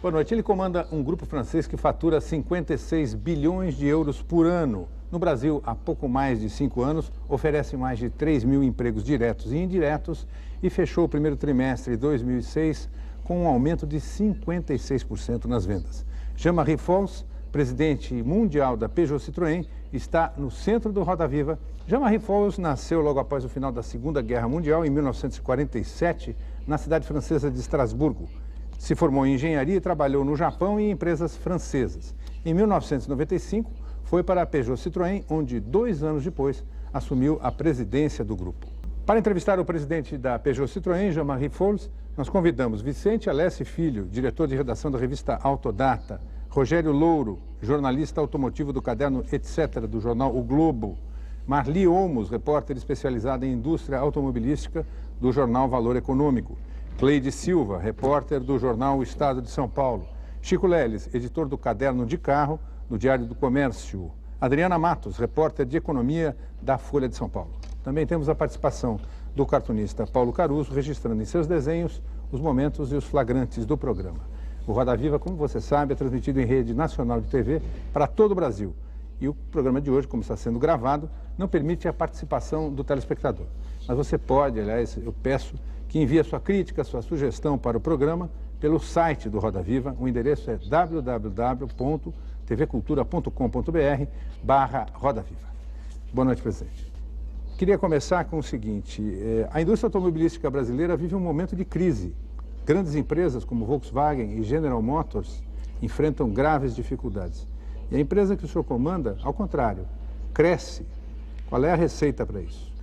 Boa noite. Ele comanda um grupo francês que fatura 56 bilhões de euros por ano. No Brasil, há pouco mais de 5 anos, oferece mais de 3 mil empregos diretos e indiretos e fechou o primeiro trimestre de 2006 com um aumento de 56% nas vendas. Jean-Marie Folz, presidente mundial da Peugeot Citroën, está no centro do Roda Viva. Jean-Marie Folz nasceu logo após o final da Segunda Guerra Mundial, em 1947, na cidade francesa de Estrasburgo. Se formou em engenharia e trabalhou no Japão e em empresas francesas. Em 1995, foi para a Peugeot Citroën, onde 2 anos depois assumiu a presidência do grupo. Para entrevistar o presidente da Peugeot Citroën, Jean-Marie Folz, nós convidamos Vicente Alessi Filho, diretor de redação da revista Autodata, Rogério Louro, jornalista automotivo do caderno Etc. do jornal O Globo, Marli Olmos, repórter especializada em indústria automobilística do jornal Valor Econômico, Cleide Silva, repórter do jornal O Estado de São Paulo, Chico Leles, editor do caderno de carro no Diário do Comércio, Adriana Matos, repórter de economia da Folha de São Paulo. Também temos a participação do cartunista Paulo Caruso, registrando em seus desenhos os momentos e os flagrantes do programa. O Roda Viva, como você sabe, é transmitido em rede nacional de TV para todo o Brasil. E o programa de hoje, como está sendo gravado, não permite a participação do telespectador. Mas você pode, aliás, eu peço que envie a sua crítica, a sua sugestão para o programa pelo site do Roda Viva. O endereço é www.tvcultura.com.br/Roda Viva. Boa noite, presidente. Queria começar com o seguinte, a indústria automobilística brasileira vive um momento de crise. Grandes empresas como Volkswagen e General Motors enfrentam graves dificuldades. E a empresa que o senhor comanda, ao contrário, cresce. Qual é a receita para isso?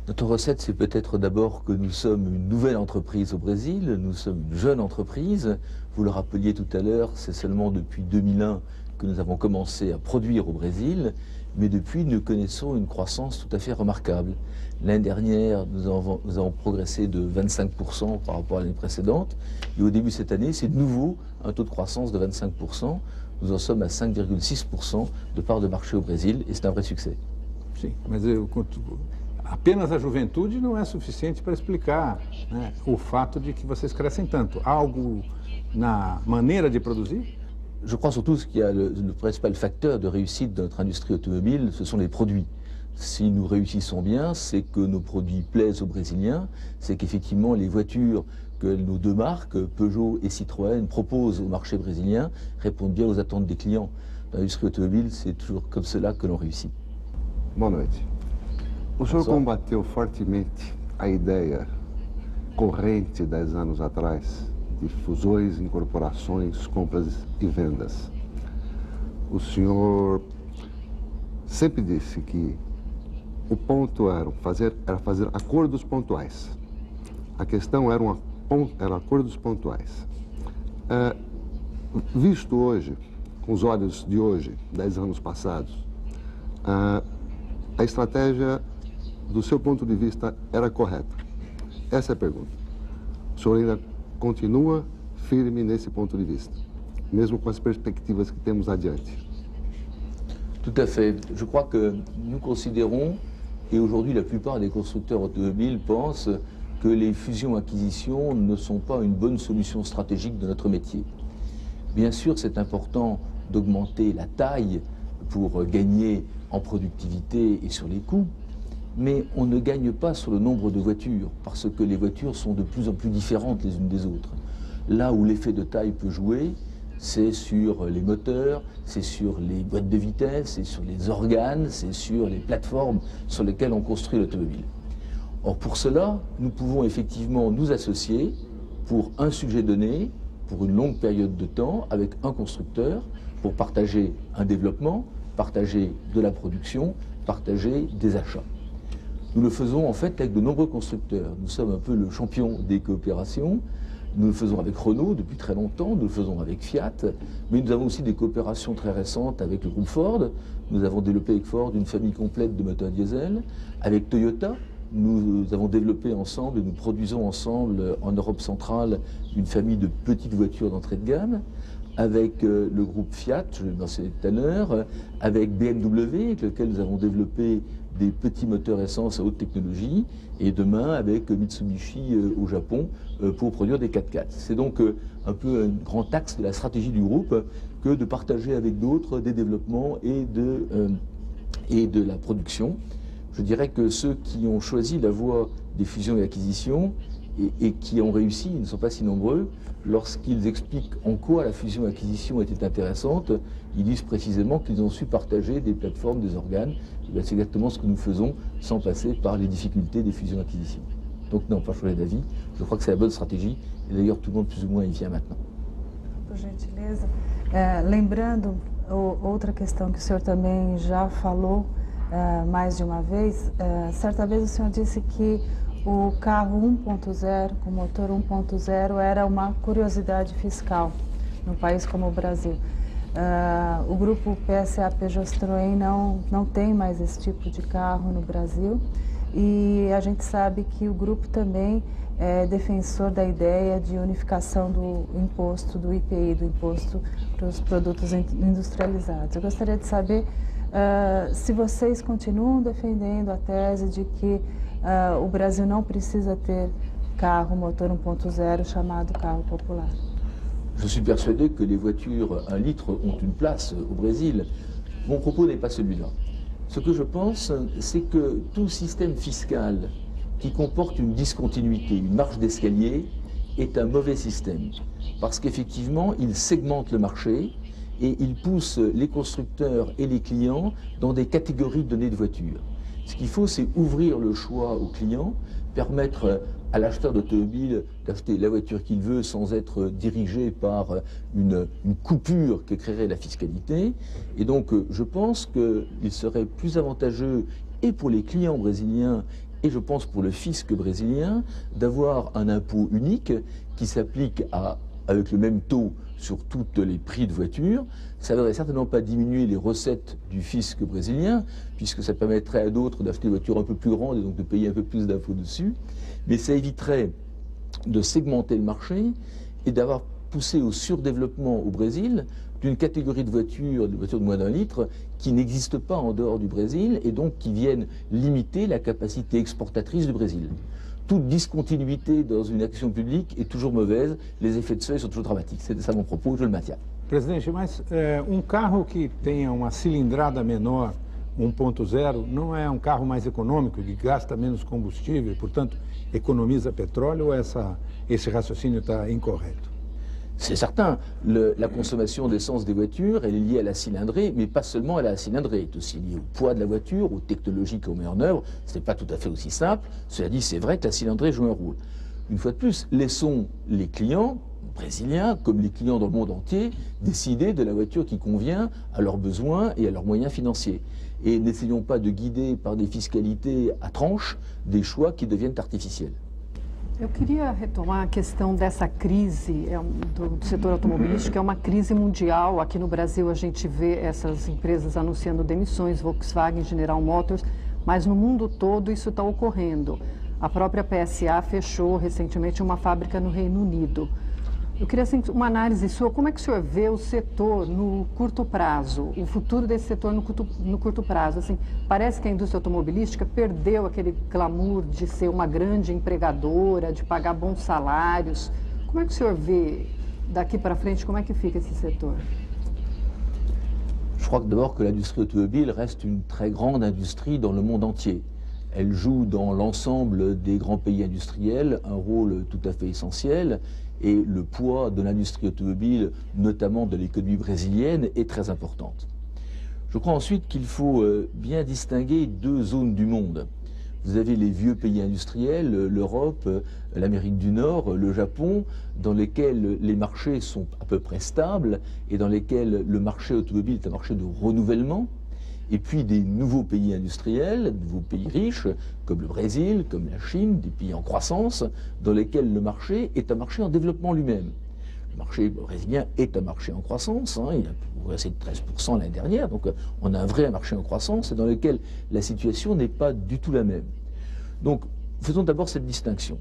Notre recette, c'est peut-être d'abord que nous sommes une nouvelle entreprise au Brésil, nous sommes une jeune entreprise. Vous le rappeliez tout à l'heure, c'est seulement depuis 2001 que nous avons commencé à produire au Brésil, mais depuis nous connaissons une croissance tout à fait remarquable. L'année dernière, nous avons progressé de 25% par rapport à l'année précédente, et au début de cette année, c'est de nouveau un taux de croissance de 25%. Nous en sommes à 5,6% de part de marché au Brésil, et c'est un vrai succès. Sim, mas apenas a juventude não é suficiente para explicar, né, o fato de que vocês crescem tanto. Há algo na maneira de produzir? Je crois surtout qu'il y a le principal facteur de réussite de notre industrie automobile, ce sont les produits. Si nous réussissons bien, c'est que nos produits plaisent aux Brésiliens, c'est qu'effectivement les voitures que nos deux marques, Peugeot et Citroën, proposent au marché brésilien répondent bien aux attentes des clients. L'industrie automobile, c'est toujours comme cela que l'on réussit. Boa noite. O senhor combateu fortemente a ideia corrente 10 anos atrás de fusões, incorporações, compras e vendas. O senhor sempre disse que o ponto era fazer acordos pontuais. A questão era acordos pontuais. Visto hoje, com os olhos de hoje, 10 anos passados, a estratégia, do seu ponto de vista, era correta? Essa é a pergunta. O senhor ainda continua firme nesse ponto de vista, mesmo com as perspectivas que temos adiante? Tout à fait. Je crois que nous considérons, et aujourd'hui la plupart des constructeurs automobiles pensent, que les fusions-acquisitions ne sont pas une bonne solution stratégique de notre métier. Bien sûr, c'est important d'augmenter la taille pour gagner en productivité et sur les coûts, mais on ne gagne pas sur le nombre de voitures, parce que les voitures sont de plus en plus différentes les unes des autres. Là où l'effet de taille peut jouer, c'est sur les moteurs, c'est sur les boîtes de vitesse, c'est sur les organes, c'est sur les plateformes sur lesquelles on construit l'automobile. Or pour cela, nous pouvons effectivement nous associer pour un sujet donné, pour une longue période de temps, avec un constructeur, pour partager un développement, partager de la production, partager des achats. Nous le faisons en fait avec de nombreux constructeurs. Nous sommes un peu le champion des coopérations. Nous le faisons avec Renault depuis très longtemps, nous le faisons avec Fiat, mais nous avons aussi des coopérations très récentes avec le groupe Ford. Nous avons développé avec Ford une famille complète de moteurs diesel. Avec Toyota, nous avons développé ensemble et nous produisons ensemble en Europe centrale une famille de petites voitures d'entrée de gamme. Avec le groupe Fiat, je l'ai mentionné tout à l'heure, avec BMW, avec lequel nous avons développé des petits moteurs essence à haute technologie, et demain avec Mitsubishi au Japon pour produire des 4x4. C'est donc un peu un grand axe de la stratégie du groupe que de partager avec d'autres des développements et de la production. Je dirais que ceux qui ont choisi la voie des fusions et acquisitions et qui ont réussi, ils ne sont pas si nombreux. Lorsqu'ils expliquent en quoi la fusion et acquisition était intéressante, ils disent précisément qu'ils ont su partager des plateformes, des organes. C'est exactement ce que nous faisons sans passer par les difficultés des fusions et acquisitions. Donc non, pas changer d'avis. Je crois que c'est la bonne stratégie. Et d'ailleurs, tout le monde plus ou moins y vient maintenant. Por gentileza. Lembrando, outra questão que o senhor também já falou mais de uma vez, certa vez o senhor disse que o carro 1.0, com motor 1.0, era uma curiosidade fiscal num país como o Brasil. O grupo PSA Peugeot Citroën não tem mais esse tipo de carro no Brasil e a gente sabe que o grupo também é defensor da ideia de unificação do imposto do IPI, do imposto para os produtos industrializados. Eu gostaria de saber se vocês continuam defendendo a tese de que o Brasil não precisa ter carro motor 1.0 chamado carro popular. Je suis persuadé que les voitures 1 litre ont une place au Brésil. Mon propos n'est pas celui-là. Ce que je pense, c'est que tout système fiscal qui comporte une discontinuité, une marche d'escalier, est un mauvais système. Parce qu'effectivement, il segmente le marché et il pousse les constructeurs et les clients dans des catégories données de voitures. Ce qu'il faut, c'est ouvrir le choix aux clients, permettre à l'acheteur d'automobile d'acheter la voiture qu'il veut sans être dirigé par une coupure que créerait la fiscalité. Et donc, je pense qu'il serait plus avantageux, et pour les clients brésiliens, et je pense pour le fisc brésilien, d'avoir un impôt unique qui s'applique avec le même taux sur tous les prix de voitures. Ça ne va certainement pas diminuer les recettes du fisc brésilien, puisque ça permettrait à d'autres d'acheter des voitures un peu plus grandes et donc de payer un peu plus d'impôts dessus. Mais ça éviterait de segmenter le marché et d'avoir poussé au surdéveloppement au Brésil d'une catégorie de voitures de moins d'1 litre, qui n'existent pas en dehors du Brésil et donc qui viennent limiter la capacité exportatrice du Brésil. Toute discontinuité dans une action publique est toujours mauvaise, les effets de seuil sont toujours dramatiques. C'était ça mon propos, je le maintiens. Presidente, mas carro que tenha uma cilindrada menor, 1.0, não é carro mais econômico, que gasta menos combustível, portanto economiza petróleo, ou esse raciocínio está incorreto? C'est certain, la consommation d'essence des voitures, elle est liée à la cylindrée, mais pas seulement à la cylindrée. Elle est aussi liée au poids de la voiture, aux technologies qu'on met en œuvre. Ce n'est pas tout à fait aussi simple. Cela dit, c'est vrai que la cylindrée joue un rôle. Une fois de plus, laissons les clients brésiliens, comme les clients dans le monde entier, décider de la voiture qui convient à leurs besoins et à leurs moyens financiers. Et n'essayons pas de guider par des fiscalités à tranches des choix qui deviennent artificiels. Eu queria retomar a questão dessa crise do setor automobilístico, que é uma crise mundial. Aqui no Brasil a gente vê essas empresas anunciando demissões, Volkswagen, General Motors, mas no mundo todo isso está ocorrendo. A própria PSA fechou recentemente uma fábrica no Reino Unido. Eu queria assim, uma análise sua, como é que o senhor vê o setor no curto prazo, o futuro desse setor no curto prazo? Assim, parece que a indústria automobilística perdeu aquele glamour de ser uma grande empregadora, de pagar bons salários. Como é que o senhor vê daqui para frente, como é que fica esse setor? Je crois d'abord que l'industrie automobile reste une très grande industrie dans le monde entier. Elle joue dans l'ensemble des grands pays industriels un rôle tout à fait essentiel. Et le poids de l'industrie automobile, notamment de l'économie brésilienne, est très importante. Je crois ensuite qu'il faut bien distinguer 2 zones du monde. Vous avez les vieux pays industriels, l'Europe, l'Amérique du Nord, le Japon, dans lesquels les marchés sont à peu près stables et dans lesquels le marché automobile est un marché de renouvellement. Et puis des nouveaux pays industriels, de nouveaux pays riches, comme le Brésil, comme la Chine, des pays en croissance, dans lesquels le marché est un marché en développement lui-même. Le marché brésilien est un marché en croissance, il a progressé de 13% l'année dernière, donc on a un vrai marché en croissance et dans lequel la situation n'est pas du tout la même. Donc faisons d'abord cette distinction.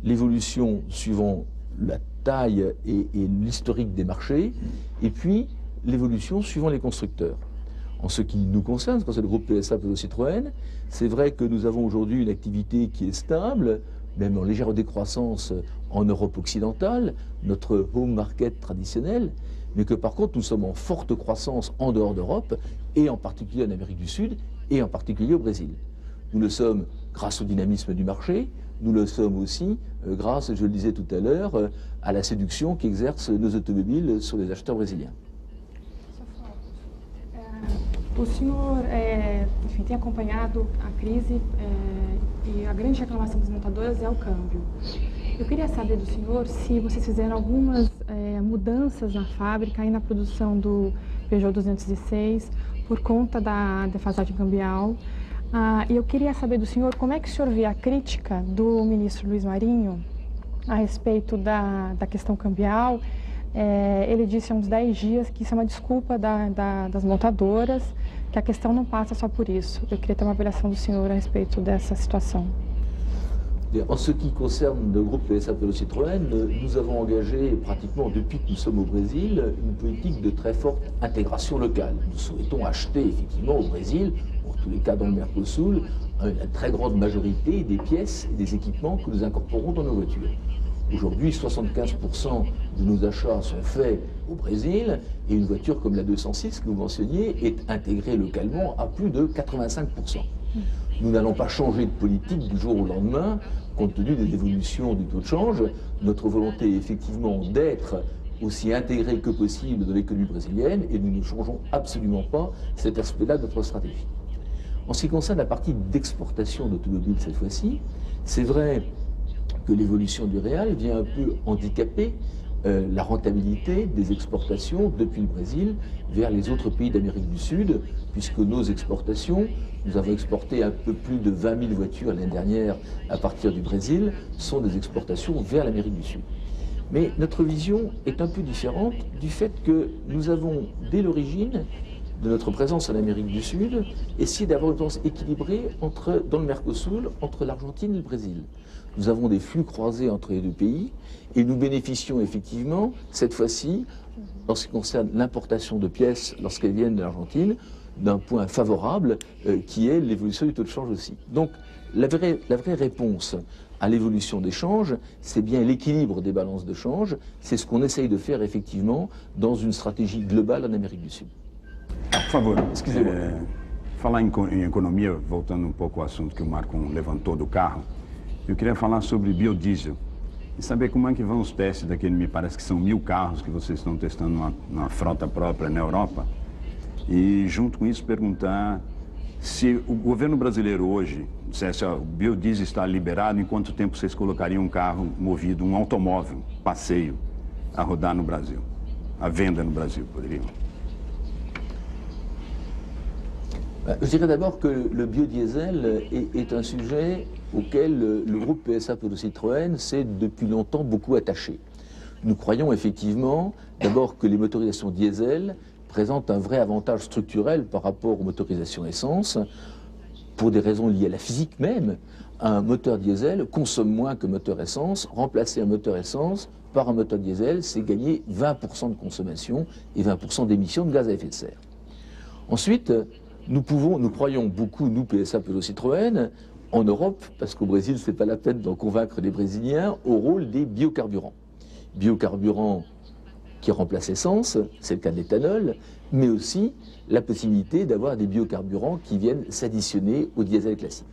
L'évolution suivant la taille et l'historique des marchés, et puis l'évolution suivant les constructeurs. En ce qui nous concerne, quand c'est le groupe PSA Peugeot Citroën, c'est vrai que nous avons aujourd'hui une activité qui est stable. même en légère décroissance en Europe occidentale, notre home market traditionnel, mais que par contre nous sommes en forte croissance en dehors d'Europe, et en particulier en Amérique du Sud, et en particulier au Brésil. Nous le sommes grâce au dynamisme du marché, nous le sommes aussi grâce, je le disais tout à l'heure, à la séduction qu'exercent nos automobiles sur les acheteurs brésiliens. O senhor, enfim, tem acompanhado a crise e a grande reclamação das montadoras é o câmbio. Eu queria saber do senhor se vocês fizeram algumas mudanças na fábrica e na produção do Peugeot 206 por conta da defasagem cambial. E eu queria saber do senhor como é que o senhor vê a crítica do ministro Luiz Marinho a respeito da questão cambial. Ele disse há uns 10 dias que isso é uma desculpa das montadoras, que a questão não passa só por isso. Eu queria ter uma avaliação do senhor a respeito dessa situação. En ce qui concerne le groupe PSA Peugeot Citroën, nous avons engagé pratiquement depuis que nous sommes au Brésil une politique de très forte intégration locale. Nous souhaitons acheter effectivement au Brésil, en tous les cas dans le Mercosur, la très grande majorité des pièces et des équipements que nous incorporons dans nos voitures. Aujourd'hui, 75% de nos achats sont faits au Brésil et une voiture comme la 206 que vous mentionniez est intégrée localement à plus de 85%. Nous n'allons pas changer de politique du jour au lendemain compte tenu des évolutions du taux de change. Notre volonté est effectivement d'être aussi intégrés que possible dans l'économie brésilienne et nous ne changeons absolument pas cet aspect-là de notre stratégie. En ce qui concerne la partie d'exportation d'automobiles cette fois-ci, c'est vrai que l'évolution du réal vient un peu handicaper la rentabilité des exportations depuis le Brésil vers les autres pays d'Amérique du Sud, puisque nos exportations, nous avons exporté un peu plus de 20 000 voitures l'année dernière à partir du Brésil, sont des exportations vers l'Amérique du Sud. Mais notre vision est un peu différente du fait que nous avons, dès l'origine de notre présence en Amérique du Sud, essayé d'avoir une présence équilibrée dans le Mercosur entre l'Argentine et le Brésil. Nous avons des flux croisés entre les deux pays et nous bénéficions effectivement, cette fois-ci, en ce qui concerne l'importation de pièces lorsqu'elles viennent de l'Argentine, d'un point favorable qui est l'évolution du taux de change aussi. Donc la vraie réponse à l'évolution des changes, c'est bien l'équilibre des balances de change, c'est ce qu'on essaye de faire effectivement dans une stratégie globale en Amérique du Sud. Por favor, Excusez-moi. Falar em economia, voltando um pouco ao assunto que o Marco levantou do carro, eu queria falar sobre biodiesel e saber como é que vão os testes daquele, me parece que são 1000 carros que vocês estão testando numa frota própria na Europa. E junto com isso perguntar se o governo brasileiro hoje dissesse, ó, o biodiesel está liberado, em quanto tempo vocês colocariam um carro movido, um automóvel, passeio, a rodar no Brasil, à venda no Brasil, poderiam? Je dirais d'abord que le biodiesel est un sujet auquel le groupe PSA Peugeot Citroën s'est depuis longtemps beaucoup attaché. Nous croyons effectivement d'abord que les motorisations diesel présentent un vrai avantage structurel par rapport aux motorisations essence, pour des raisons liées à la physique même. Un moteur diesel consomme moins qu'un moteur essence. Remplacer un moteur essence par un moteur diesel, c'est gagner 20% de consommation et 20% d'émissions de gaz à effet de serre. Ensuite, nous croyons beaucoup, nous, PSA Peugeot Citroën, en Europe, parce qu'au Brésil, ce n'est pas la peine d'en convaincre les Brésiliens, au rôle des biocarburants. Biocarburants qui remplacent l'essence, c'est le cas de l'éthanol, mais aussi la possibilité d'avoir des biocarburants qui viennent s'additionner au diesel classique.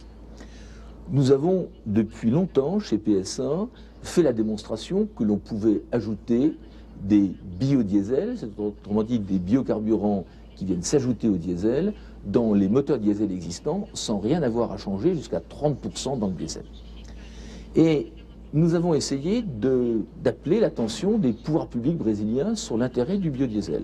Nous avons, depuis longtemps, chez PSA, fait la démonstration que l'on pouvait ajouter des biodiesels, autrement dit des biocarburants qui viennent s'ajouter au diesel, dans les moteurs diesel existants, sans rien avoir à changer, jusqu'à 30% dans le diesel. Et nous avons essayé d'appeler l'attention des pouvoirs publics brésiliens sur l'intérêt du biodiesel.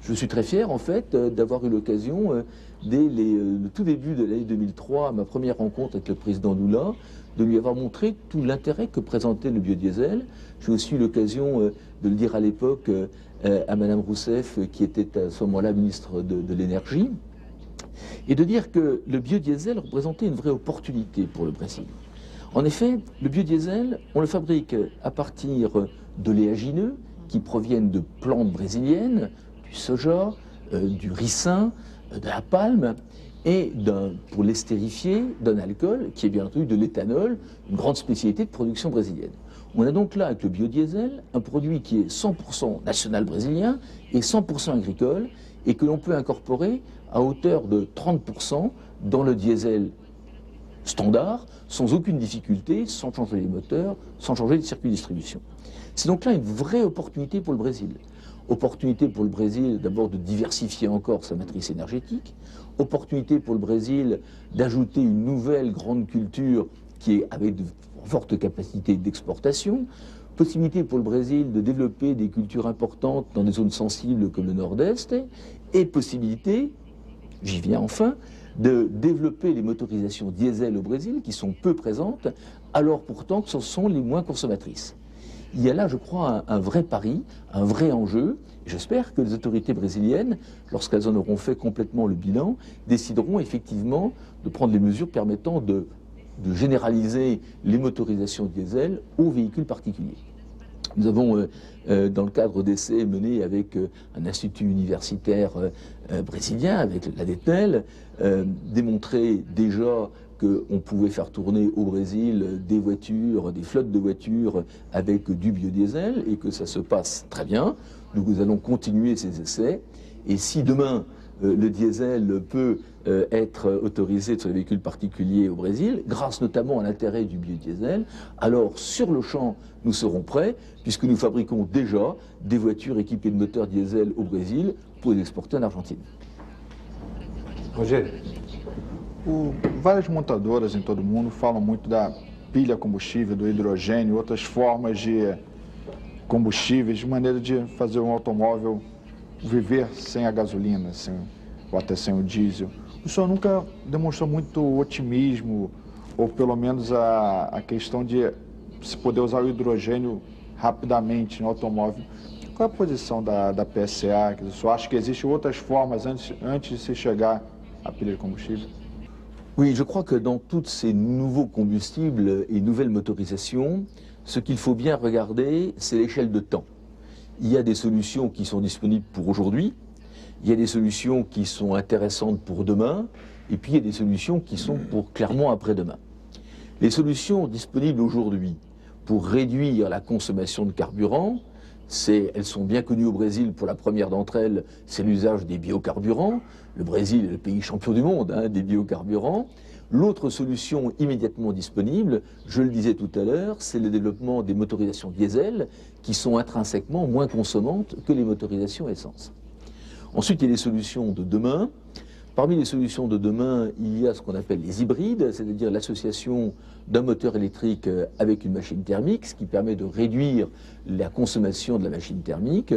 Je suis très fier, en fait, d'avoir eu l'occasion, dès le tout début de l'année 2003, à ma première rencontre avec le président Lula, de lui avoir montré tout l'intérêt que présentait le biodiesel. J'ai aussi eu l'occasion de le dire à l'époque à Madame Rousseff, qui était à ce moment-là ministre de l'énergie, et de dire que le biodiesel représentait une vraie opportunité pour le Brésil. En effet, le biodiesel, on le fabrique à partir d'oléagineux qui proviennent de plantes brésiliennes, du soja, du ricin, de la palme, et pour l'estérifier d'un alcool qui est bien entendu de l'éthanol, une grande spécialité de production brésilienne. On a donc là avec le biodiesel un produit qui est 100% national brésilien et 100% agricole et que l'on peut incorporer à hauteur de 30% dans le diesel standard sans aucune difficulté, sans changer les moteurs, sans changer les circuits de distribution. C'est donc là une vraie opportunité pour le Brésil. Opportunité pour le Brésil d'abord de diversifier encore sa matrice énergétique, opportunité pour le Brésil d'ajouter une nouvelle grande culture qui est avec de fortes capacités d'exportation, possibilité pour le Brésil de développer des cultures importantes dans des zones sensibles comme le Nord-Est, et possibilité, j'y viens enfin, de développer les motorisations diesel au Brésil qui sont peu présentes, alors pourtant que ce sont les moins consommatrices. Il y a là, je crois, un vrai pari, un vrai enjeu. J'espère que les autorités brésiliennes, lorsqu'elles en auront fait complètement le bilan, décideront effectivement de prendre les mesures permettant de généraliser les motorisations diesel aux véhicules particuliers. Nous avons, dans le cadre d'essais menés avec un institut universitaire brésilien, avec l'ADETNEL, démontré déjà qu'on pouvait faire tourner au Brésil des voitures, des flottes de voitures avec du biodiesel et que ça se passe très bien. Nous allons continuer ces essais et si demain le diesel peut être autorisé sur les véhicules particuliers au Brésil, grâce notamment à l'intérêt du biodiesel, alors sur le champ nous serons prêts puisque nous fabriquons déjà des voitures équipées de moteurs diesel au Brésil pour les exporter en Argentine. Rogério. Várias montadoras em todo o mundo falam muito da pilha combustível, do hidrogênio, outras formas de combustíveis, de maneira de fazer um automóvel viver sem a gasolina, ou até sem o diesel. O senhor nunca demonstrou muito otimismo, ou pelo menos a questão de se poder usar o hidrogênio rapidamente no automóvel. Qual é a posição da PSA? O senhor acha que existem outras formas antes de se chegar à pilha de combustível? Oui, je crois que dans tous ces nouveaux combustibles et nouvelles motorisations, ce qu'il faut bien regarder, c'est l'échelle de temps. Il y a des solutions qui sont disponibles pour aujourd'hui, il y a des solutions qui sont intéressantes pour demain, et puis il y a des solutions qui sont pour clairement après-demain. Les solutions disponibles aujourd'hui pour réduire la consommation de carburant, elles sont bien connues au Brésil. Pour la première d'entre elles, c'est l'usage des biocarburants. Le Brésil est le pays champion du monde des biocarburants. L'autre solution immédiatement disponible, je le disais tout à l'heure, c'est le développement des motorisations diesel qui sont intrinsèquement moins consommantes que les motorisations essence. Ensuite, il y a les solutions de demain. Parmi les solutions de demain, il y a ce qu'on appelle les hybrides, c'est-à-dire l'association d'un moteur électrique avec une machine thermique, ce qui permet de réduire la consommation de la machine thermique.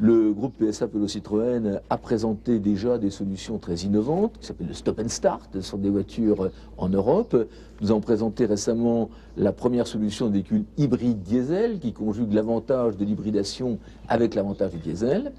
Le groupe PSA Peugeot Citroën a présenté déjà des solutions très innovantes, qui s'appellent le stop and start, sur des voitures en Europe. Nous avons présenté récemment la première solution de véhicule hybride diesel, qui conjugue l'avantage de l'hybridation avec l'avantage du diesel.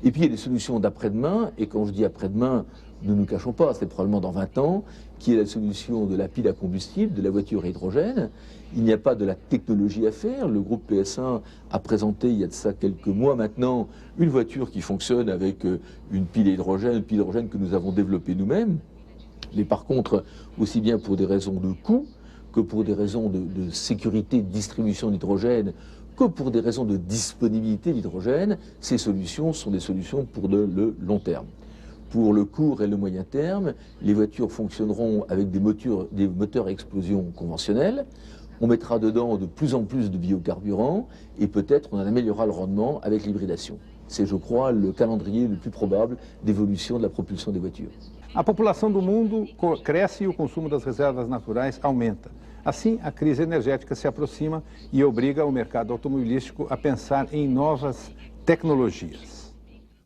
Et puis il y a des solutions d'après-demain, et quand je dis après-demain, ne nous cachons pas, c'est probablement dans 20 ans, qui est la solution de la pile à combustible, de la voiture à hydrogène. Il n'y a pas de la technologie à faire. Le groupe PS1 a présenté, il y a de ça quelques mois maintenant, une voiture qui fonctionne avec une pile à hydrogène que nous avons développée nous-mêmes. Mais par contre, aussi bien pour des raisons de coût que pour des raisons de sécurité de distribution d'hydrogène, que pour des raisons de disponibilité d'hydrogène, ces solutions sont des solutions pour le long terme. Pour le court et le moyen terme, les voitures fonctionneront avec des moteurs à explosion conventionnels. On mettra dedans de plus en plus de biocarburants et peut-être on en améliorera le rendement avec l'hybridation. C'est, je crois, le calendrier le plus probable d'évolution de la propulsion des voitures. A população do mundo cresce e o consumo das reservas naturais aumenta. Assim, a crise energética se aproxima e obriga o mercado automobilístico a pensar em novas tecnologias.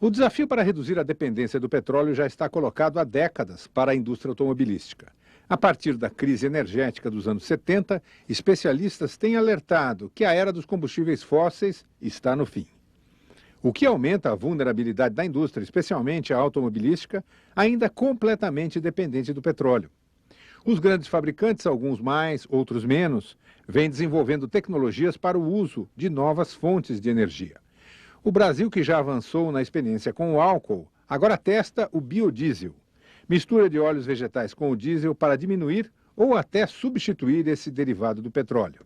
O desafio para reduzir a dependência do petróleo já está colocado há décadas para a indústria automobilística. A partir da crise energética dos anos 70, especialistas têm alertado que a era dos combustíveis fósseis está no fim. O que aumenta a vulnerabilidade da indústria, especialmente a automobilística, ainda completamente dependente do petróleo. Os grandes fabricantes, alguns mais, outros menos, vêm desenvolvendo tecnologias para o uso de novas fontes de energia. O Brasil, que já avançou na experiência com o álcool, agora testa o biodiesel. mistura de óleos vegetais com o diesel para diminuir ou até substituir esse derivado do petróleo.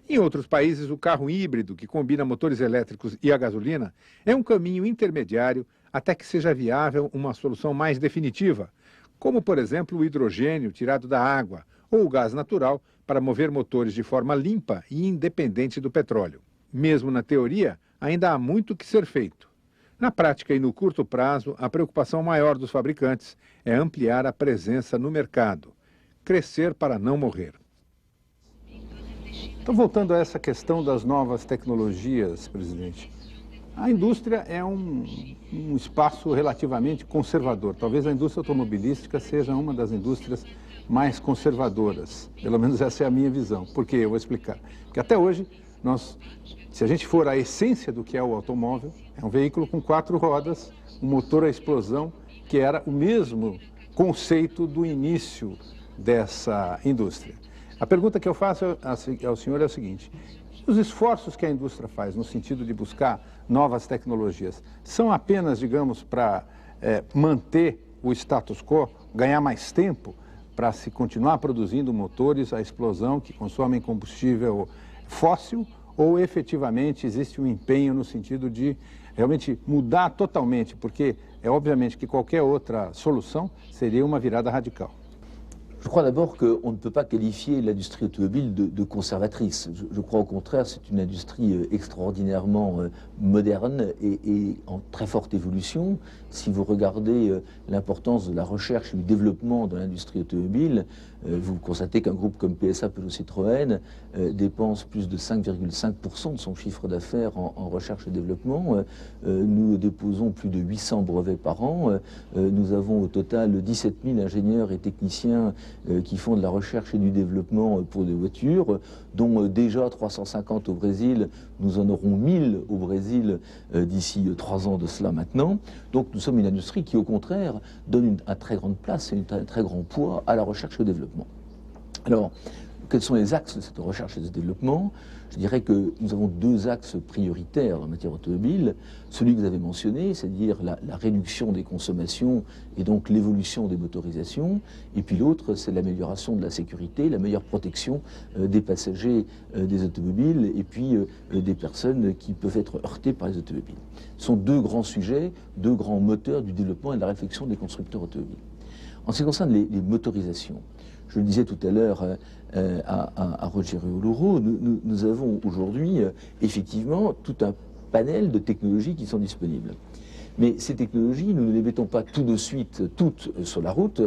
Em outros países, o carro híbrido, que combina motores elétricos e a gasolina, é um caminho intermediário até que seja viável uma solução mais definitiva, como, por exemplo, o hidrogênio tirado da água ou o gás natural para mover motores de forma limpa e independente do petróleo. Mesmo na teoria, ainda há muito que ser feito. Na prática e no curto prazo, a preocupação maior dos fabricantes é ampliar a presença no mercado, crescer para não morrer. Então, voltando a essa questão das novas tecnologias, presidente, a indústria é um espaço relativamente conservador. Talvez a indústria automobilística seja uma das indústrias mais conservadoras. Pelo menos essa é a minha visão. Por quê? Eu vou explicar. Porque até hoje, se a gente for à essência do que é o automóvel, é um veículo com 4 rodas, um motor a explosão, que era o mesmo conceito do início dessa indústria. A pergunta que eu faço ao senhor é o seguinte: os esforços que a indústria faz no sentido de buscar novas tecnologias são apenas, digamos, para manter o status quo, ganhar mais tempo para se continuar produzindo motores a explosão que consomem combustível fóssil, ou efetivamente existe um empenho no sentido de realmente mudar totalmente, porque é obviamente que qualquer outra solução seria uma virada radical? Je crois d'abord qu'on ne peut pas qualifier l'industrie automobile de conservatrice. Je crois au contraire c'est une industrie extraordinairement moderne et en très forte évolution. Si vous regardez l'importance de la recherche et du développement dans l'industrie automobile, vous constatez qu'un groupe comme PSA Peugeot Citroën dépense plus de 5,5% de son chiffre d'affaires en recherche et développement. Nous déposons plus de 800 brevets par an. Nous avons au total 17 000 ingénieurs et techniciens qui font de la recherche et du développement pour des voitures, dont déjà 350 au Brésil. Nous en aurons 1000 au Brésil d'ici 3 ans de cela maintenant. Donc nous sommes une industrie qui, au contraire, donne une très grande place et un très grand poids à la recherche et au développement. Alors, quels sont les axes de cette recherche et de ce développement? Je dirais que nous avons 2 axes prioritaires en matière automobile. Celui que vous avez mentionné, c'est-à-dire la réduction des consommations et donc l'évolution des motorisations. Et puis l'autre, c'est l'amélioration de la sécurité, la meilleure protection des passagers des automobiles et puis des personnes qui peuvent être heurtées par les automobiles. Ce sont 2 grands sujets, 2 grands moteurs du développement et de la réflexion des constructeurs automobiles. En ce qui concerne les motorisations, je le disais tout à l'heure à Rogério Louro, nous avons aujourd'hui effectivement tout un panel de technologies qui sont disponibles. Mais ces technologies, nous ne les mettons pas tout de suite toutes sur la route,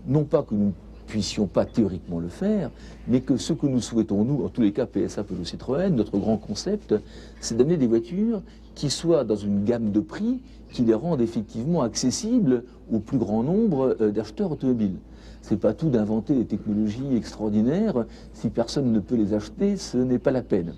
non pas que nous ne puissions pas théoriquement le faire, mais que ce que nous souhaitons, nous, en tous les cas PSA Peugeot Citroën, notre grand concept, c'est d'amener des voitures qui soient dans une gamme de prix qui les rendent effectivement accessibles au plus grand nombre d'acheteurs automobiles. C'est pas tout d'inventer des technologies extraordinaires. Si personne ne peut les acheter, ce n'est pas la peine.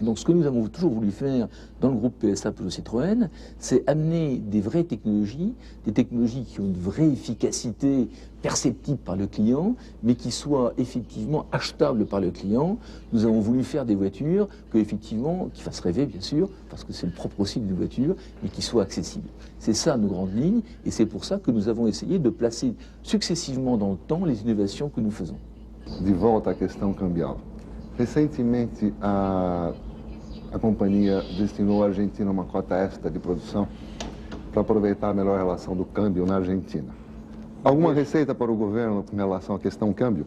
Donc ce que nous avons toujours voulu faire dans le groupe PSA Peugeot Citroën, c'est amener des vraies technologies, des technologies qui ont une vraie efficacité perceptible par le client, mais qui soient effectivement achetables par le client. Nous avons voulu faire des voitures qui fassent rêver bien sûr, parce que c'est le propre aussi d'une voiture, mais qui soient accessibles. C'est ça nos grandes lignes, et c'est pour ça que nous avons essayé de placer successivement dans le temps les innovations que nous faisons. De volta à questão cambial. Recentemente, a companhia destinou à Argentina uma cota extra de produção para aproveitar a melhor relação do câmbio na Argentina. Alguma receita para o governo com relação à questão câmbio?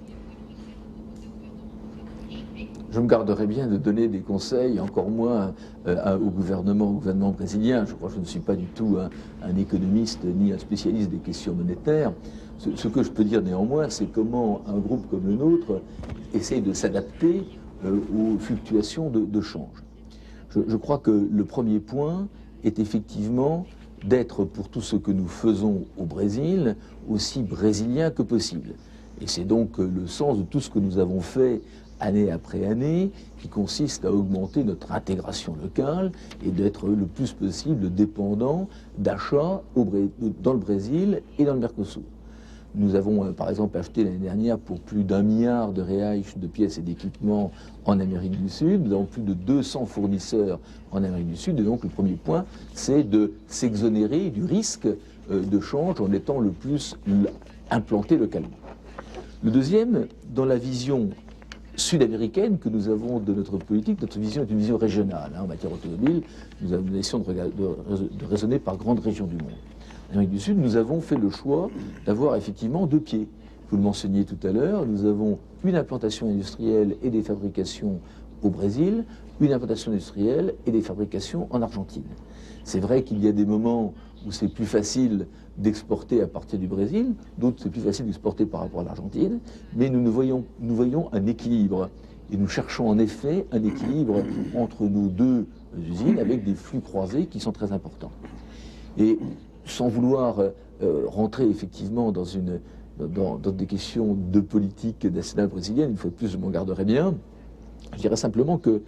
Je me garderais bien de donner des conseils, encore moins au gouvernement brésilien. Je crois que je ne suis pas du tout un économiste ni un spécialiste des questions monétaires. Ce que je peux dire néanmoins, c'est comment un groupe comme le nôtre essaye de s'adapter aux fluctuations de change. Je crois que le premier point est effectivement d'être pour tout ce que nous faisons au Brésil aussi brésilien que possible. Et c'est donc le sens de tout ce que nous avons fait année après année, qui consiste à augmenter notre intégration locale et d'être le plus possible dépendant d'achats dans le Brésil et dans le Mercosur. Nous avons par exemple acheté l'année dernière pour plus d'1 milliard de reais de pièces et d'équipements en Amérique du Sud. Nous avons plus de 200 fournisseurs en Amérique du Sud. Et donc le premier point, c'est de s'exonérer du risque de change en étant le plus implantés localement. Le deuxième, dans la vision sud-américaine que nous avons de notre politique, notre vision est une vision régionale. En matière automobile, nous avons essayé de raisonner par grandes régions du monde. En Amérique du Sud, nous avons fait le choix d'avoir effectivement deux pieds. Vous le mentionniez tout à l'heure, nous avons une implantation industrielle et des fabrications au Brésil, une implantation industrielle et des fabrications en Argentine. C'est vrai qu'il y a des moments où c'est plus facile d'exporter à partir du Brésil, d'autres c'est plus facile d'exporter par rapport à l'Argentine, mais nous voyons un équilibre. Et nous cherchons en effet un équilibre entre nos deux usines avec des flux croisés qui sont très importants. Et sans vouloir rentrer effectivement dans des questions de politique nationale brésilienne, une fois de plus je m'en garderai bien, je dirais simplement que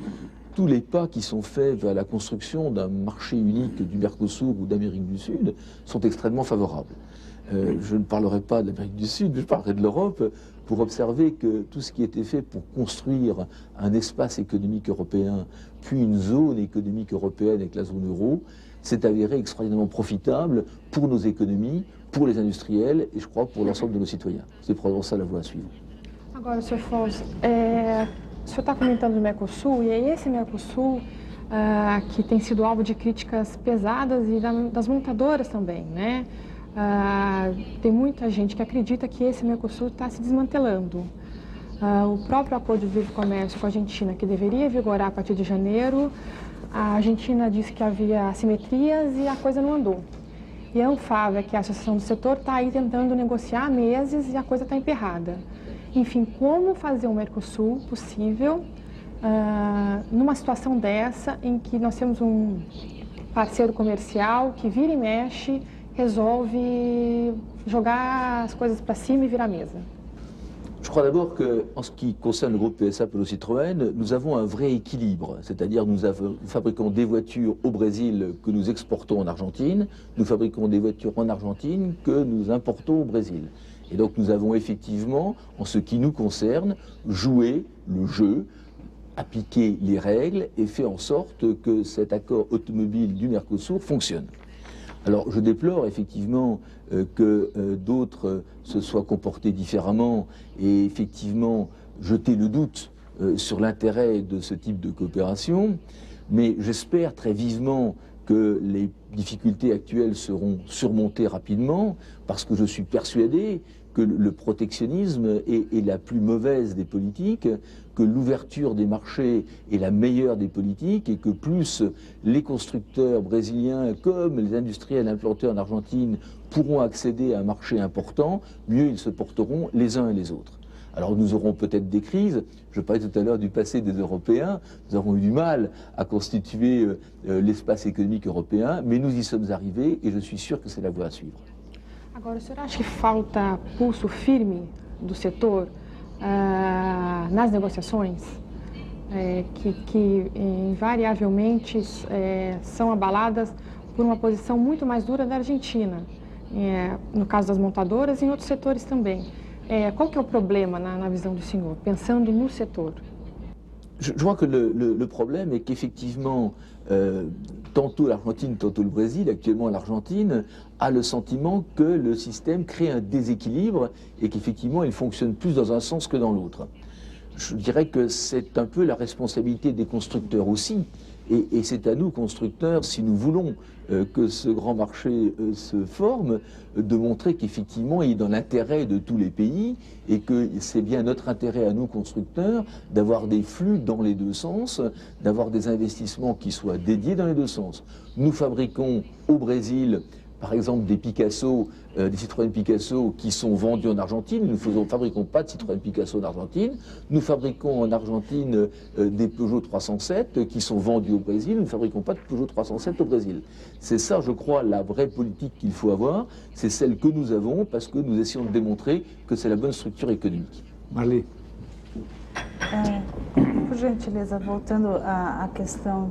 tous les pas qui sont faits vers la construction d'un marché unique du Mercosur ou d'Amérique du Sud sont extrêmement favorables. Je ne parlerai pas de l'Amérique du Sud, je parlerai de l'Europe pour observer que tout ce qui a été fait pour construire un espace économique européen, puis une zone économique européenne avec la zone euro, s'est avéré extraordinairement profitable pour nos économies, pour les industriels et je crois pour l'ensemble de nos citoyens. C'est probablement ça la voie à suivre. Agora, Sr. Fons, o senhor está comentando do Mercosul, e é esse Mercosul que tem sido alvo de críticas pesadas e das montadoras também, né? Tem muita gente que acredita que esse Mercosul está se desmantelando. O próprio acordo de livre comércio com a Argentina, que deveria vigorar a partir de janeiro, a Argentina disse que havia assimetrias e a coisa não andou. E a Anfávia, que é a associação do setor, está aí tentando negociar há meses e a coisa está emperrada. Enfim, como fazer um Mercosul possível numa situação dessa em que nós temos um parceiro comercial que vira e mexe, resolve jogar as coisas para cima e virar a mesa? Je crois d'abord qu'en ce qui concerne le groupe PSA Peugeot Citroën, nous avons un vrai équilibre. C'est-à-dire nous fabriquons des voitures au Brésil que nous exportons en Argentine, nous fabriquons des voitures en Argentine que nous importons au Brésil. Et donc nous avons effectivement, en ce qui nous concerne, joué le jeu, appliqué les règles et fait en sorte que cet accord automobile du Mercosur fonctionne. Alors je déplore effectivement que d'autres se soient comportés différemment et effectivement jeter le doute sur l'intérêt de ce type de coopération, mais j'espère très vivement que les difficultés actuelles seront surmontées rapidement parce que je suis persuadé que le protectionnisme est la plus mauvaise des politiques, que l'ouverture des marchés est la meilleure des politiques et que plus les constructeurs brésiliens comme les industriels implantés en Argentine pourront accéder à un marché important, mieux ils se porteront les uns et les autres. Alors nous aurons peut-être des crises, je parlais tout à l'heure du passé des Européens, nous avons eu du mal à constituer l'espace économique européen, mais nous y sommes arrivés et je suis sûr que c'est la voie à suivre. Agora, o senhor acha que falta pulso firme do setor nas negociações, que invariavelmente são abaladas por uma posição muito mais dura da Argentina, no caso das montadoras e em outros setores também? Qual que é o problema na visão do senhor, pensando no setor? Je crois que le problème est qu'effectivement, tantôt l'Argentine, tantôt le Brésil, actuellement l'Argentine, a le sentiment que le système crée un déséquilibre et qu'effectivement il fonctionne plus dans un sens que dans l'autre. Je dirais que c'est un peu la responsabilité des constructeurs aussi, et c'est à nous, constructeurs, si nous voulons que ce grand marché se forme, de montrer qu'effectivement il est dans l'intérêt de tous les pays et que c'est bien notre intérêt à nous, constructeurs, d'avoir des flux dans les deux sens, d'avoir des investissements qui soient dédiés dans les deux sens. Nous fabriquons au Brésil, par exemple, des Picasso, des Citroën Picasso qui sont vendus en Argentine. Nous ne fabriquons pas de Citroën Picasso en Argentine. Nous fabriquons en Argentine des Peugeot 307 qui sont vendus au Brésil. Nous ne fabriquons pas de Peugeot 307 au Brésil. C'est ça, je crois, la vraie politique qu'il faut avoir. C'est celle que nous avons parce que nous essayons de démontrer que c'est la bonne structure économique. Marli. Por gentileza, voltando à questão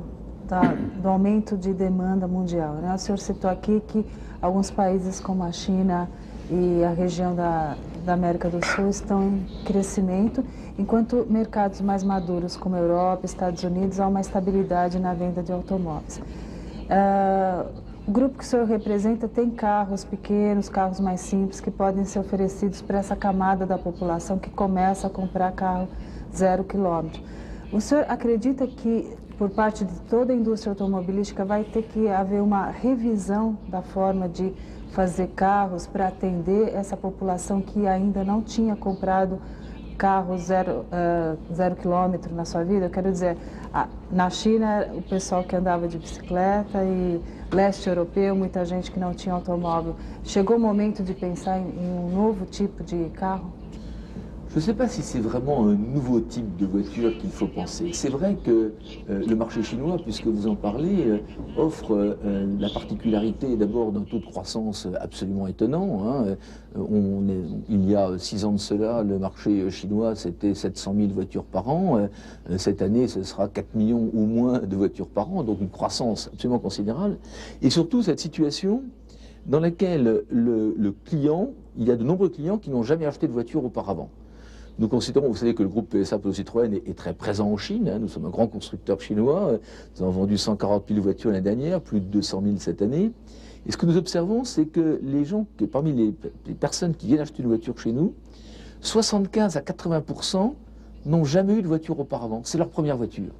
do aumento de demanda mundial, né? O senhor citou aqui que alguns países como a China e a região da América do Sul estão em crescimento, enquanto mercados mais maduros como Europa, Estados Unidos, há uma estabilidade na venda de automóveis. O grupo que o senhor representa tem carros pequenos, carros mais simples, que podem ser oferecidos para essa camada da população que começa a comprar carro 0 quilômetro. O senhor acredita que, por parte de toda a indústria automobilística, vai ter que haver uma revisão da forma de fazer carros para atender essa população que ainda não tinha comprado carro 0 quilômetro na sua vida? Eu quero dizer, na China, o pessoal que andava de bicicleta e leste europeu, muita gente que não tinha automóvel. Chegou o momento de pensar em um novo tipo de carro? Je ne sais pas si c'est vraiment un nouveau type de voiture qu'il faut penser. C'est vrai que le marché chinois, puisque vous en parlez, offre la particularité d'abord d'un taux de croissance absolument étonnant. Hein. Il y a 6 ans de cela, le marché chinois, c'était 700 000 voitures par an. Cette année, ce sera 4 millions ou moins de voitures par an, donc une croissance absolument considérable. Et surtout, cette situation dans laquelle le client, il y a de nombreux clients qui n'ont jamais acheté de voiture auparavant. Nous considérons, vous savez que le groupe PSA Peugeot Citroën est très présent en Chine. Hein. Nous sommes un grand constructeur chinois. Nous avons vendu 140 000 voitures l'année dernière, plus de 200 000 cette année. Et ce que nous observons, c'est que les gens, parmi les personnes qui viennent acheter une voiture chez nous, 75 à 80% n'ont jamais eu de voiture auparavant. C'est leur première voiture.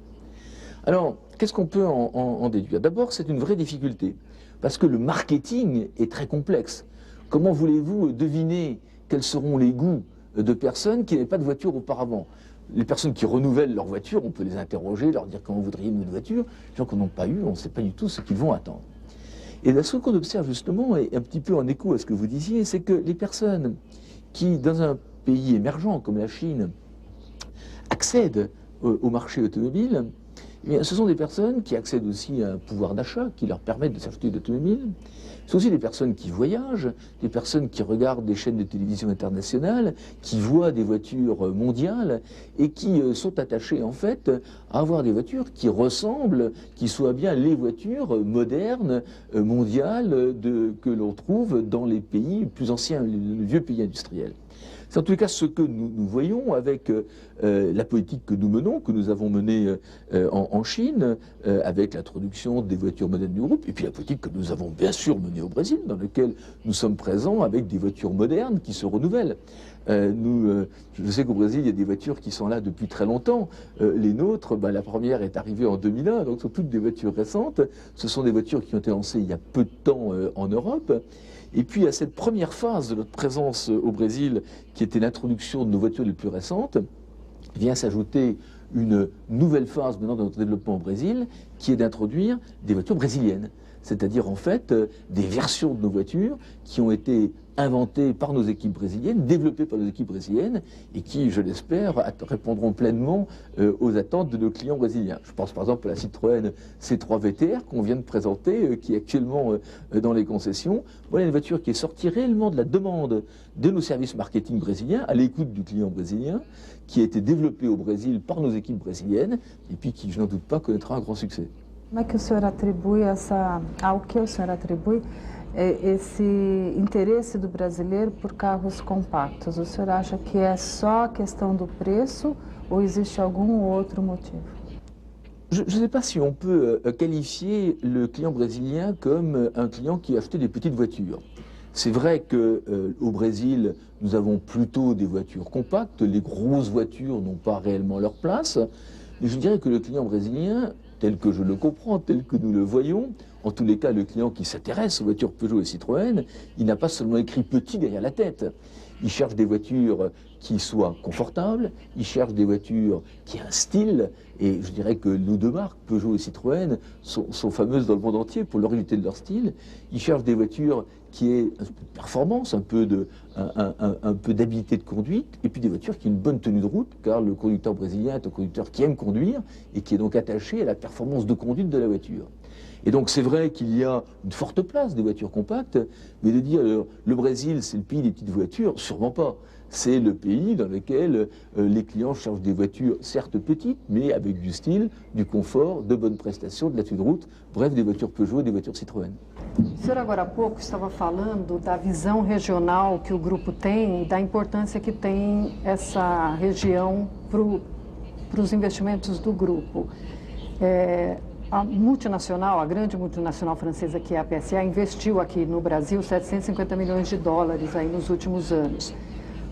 Alors, qu'est-ce qu'on peut en déduire? D'abord, c'est une vraie difficulté, parce que le marketing est très complexe. Comment voulez-vous deviner quels seront les goûts de personnes qui n'avaient pas de voiture auparavant? Les personnes qui renouvellent leur voiture, on peut les interroger, leur dire comment voudriez-vous une voiture. Les gens qui n'en ont pas eu, on ne sait pas du tout ce qu'ils vont attendre. Et là, ce qu'on observe justement, et un petit peu en écho à ce que vous disiez, c'est que les personnes qui, dans un pays émergent comme la Chine, accèdent au marché automobile, eh bien, ce sont des personnes qui accèdent aussi à un pouvoir d'achat qui leur permettent de s'acheter une automobile. Ce sont aussi des personnes qui voyagent, des personnes qui regardent des chaînes de télévision internationales, qui voient des voitures mondiales et qui sont attachées en fait à avoir des voitures qui ressemblent, qui soient bien les voitures modernes, mondiales que l'on trouve dans les pays plus anciens, les vieux pays industriels. C'est en tout cas ce que nous voyons avec la politique que nous menons, que nous avons menée en Chine, avec l'introduction des voitures modernes du groupe, et puis la politique que nous avons bien sûr menée au Brésil, dans laquelle nous sommes présents avec des voitures modernes qui se renouvellent. Je sais qu'au Brésil, il y a des voitures qui sont là depuis très longtemps. Les nôtres, la première est arrivée en 2001, donc ce sont toutes des voitures récentes. Ce sont des voitures qui ont été lancées il y a peu de temps en Europe. Et puis à cette première phase de notre présence au Brésil, qui était l'introduction de nos voitures les plus récentes, vient s'ajouter une nouvelle phase maintenant de notre développement au Brésil, qui est d'introduire des voitures brésiliennes. C'est-à-dire en fait des versions de nos voitures qui ont été inventées par nos équipes brésiliennes, développées par nos équipes brésiliennes, et qui, je l'espère, répondront pleinement aux attentes de nos clients brésiliens. Je pense par exemple à la Citroën C3 VTR qu'on vient de présenter, qui est actuellement dans les concessions. Voilà une voiture qui est sortie réellement de la demande de nos services marketing brésiliens, à l'écoute du client brésilien, qui a été développée au Brésil par nos équipes brésiliennes, et puis qui, je n'en doute pas, connaîtra un grand succès. Como é que o senhor atribui ao que o senhor atribui esse interesse do brasileiro por carros compactos? O senhor acha que é só a questão do preço ou existe algum outro motivo? Je ne sais pas si on peut qualifier le client brésilien comme un client qui a acheté des petites voitures. C'est vrai qu'au Brésil, nous avons plutôt des voitures compactes, les grosses voitures n'ont pas réellement leur place, mais je dirais que le client brésilien, tel que je le comprends, tel que nous le voyons, en tous les cas, le client qui s'intéresse aux voitures Peugeot et Citroën, il n'a pas seulement écrit petit derrière la tête. Il cherche des voitures qui soient confortables, il cherche des voitures qui aient un style, et je dirais que nos deux marques, Peugeot et Citroën, sont fameuses dans le monde entier pour l'originalité de leur style. Il cherche des voitures qui aient un peu de performance, un peu d'habilité de conduite, et puis des voitures qui aient une bonne tenue de route, car le conducteur brésilien est un conducteur qui aime conduire et qui est donc attaché à la performance de conduite de la voiture. Et donc c'est vrai qu'il y a une forte place des voitures compactes, mais de dire le Brésil c'est le pays des petites voitures, sûrement pas. C'est le pays dans lequel les clients cherchent des voitures certes petites, mais avec du style, du confort, de bonnes prestations, de la tenue de route, bref des voitures Peugeot et des voitures Citroën. O senhor agora há pouco estava falando da visão regional que o grupo tem, da importância que tem essa região para os investimentos do grupo. A multinacional, a grande multinacional francesa que é a PSA, investiu aqui no Brasil 750 milhões de dólares aí nos últimos anos.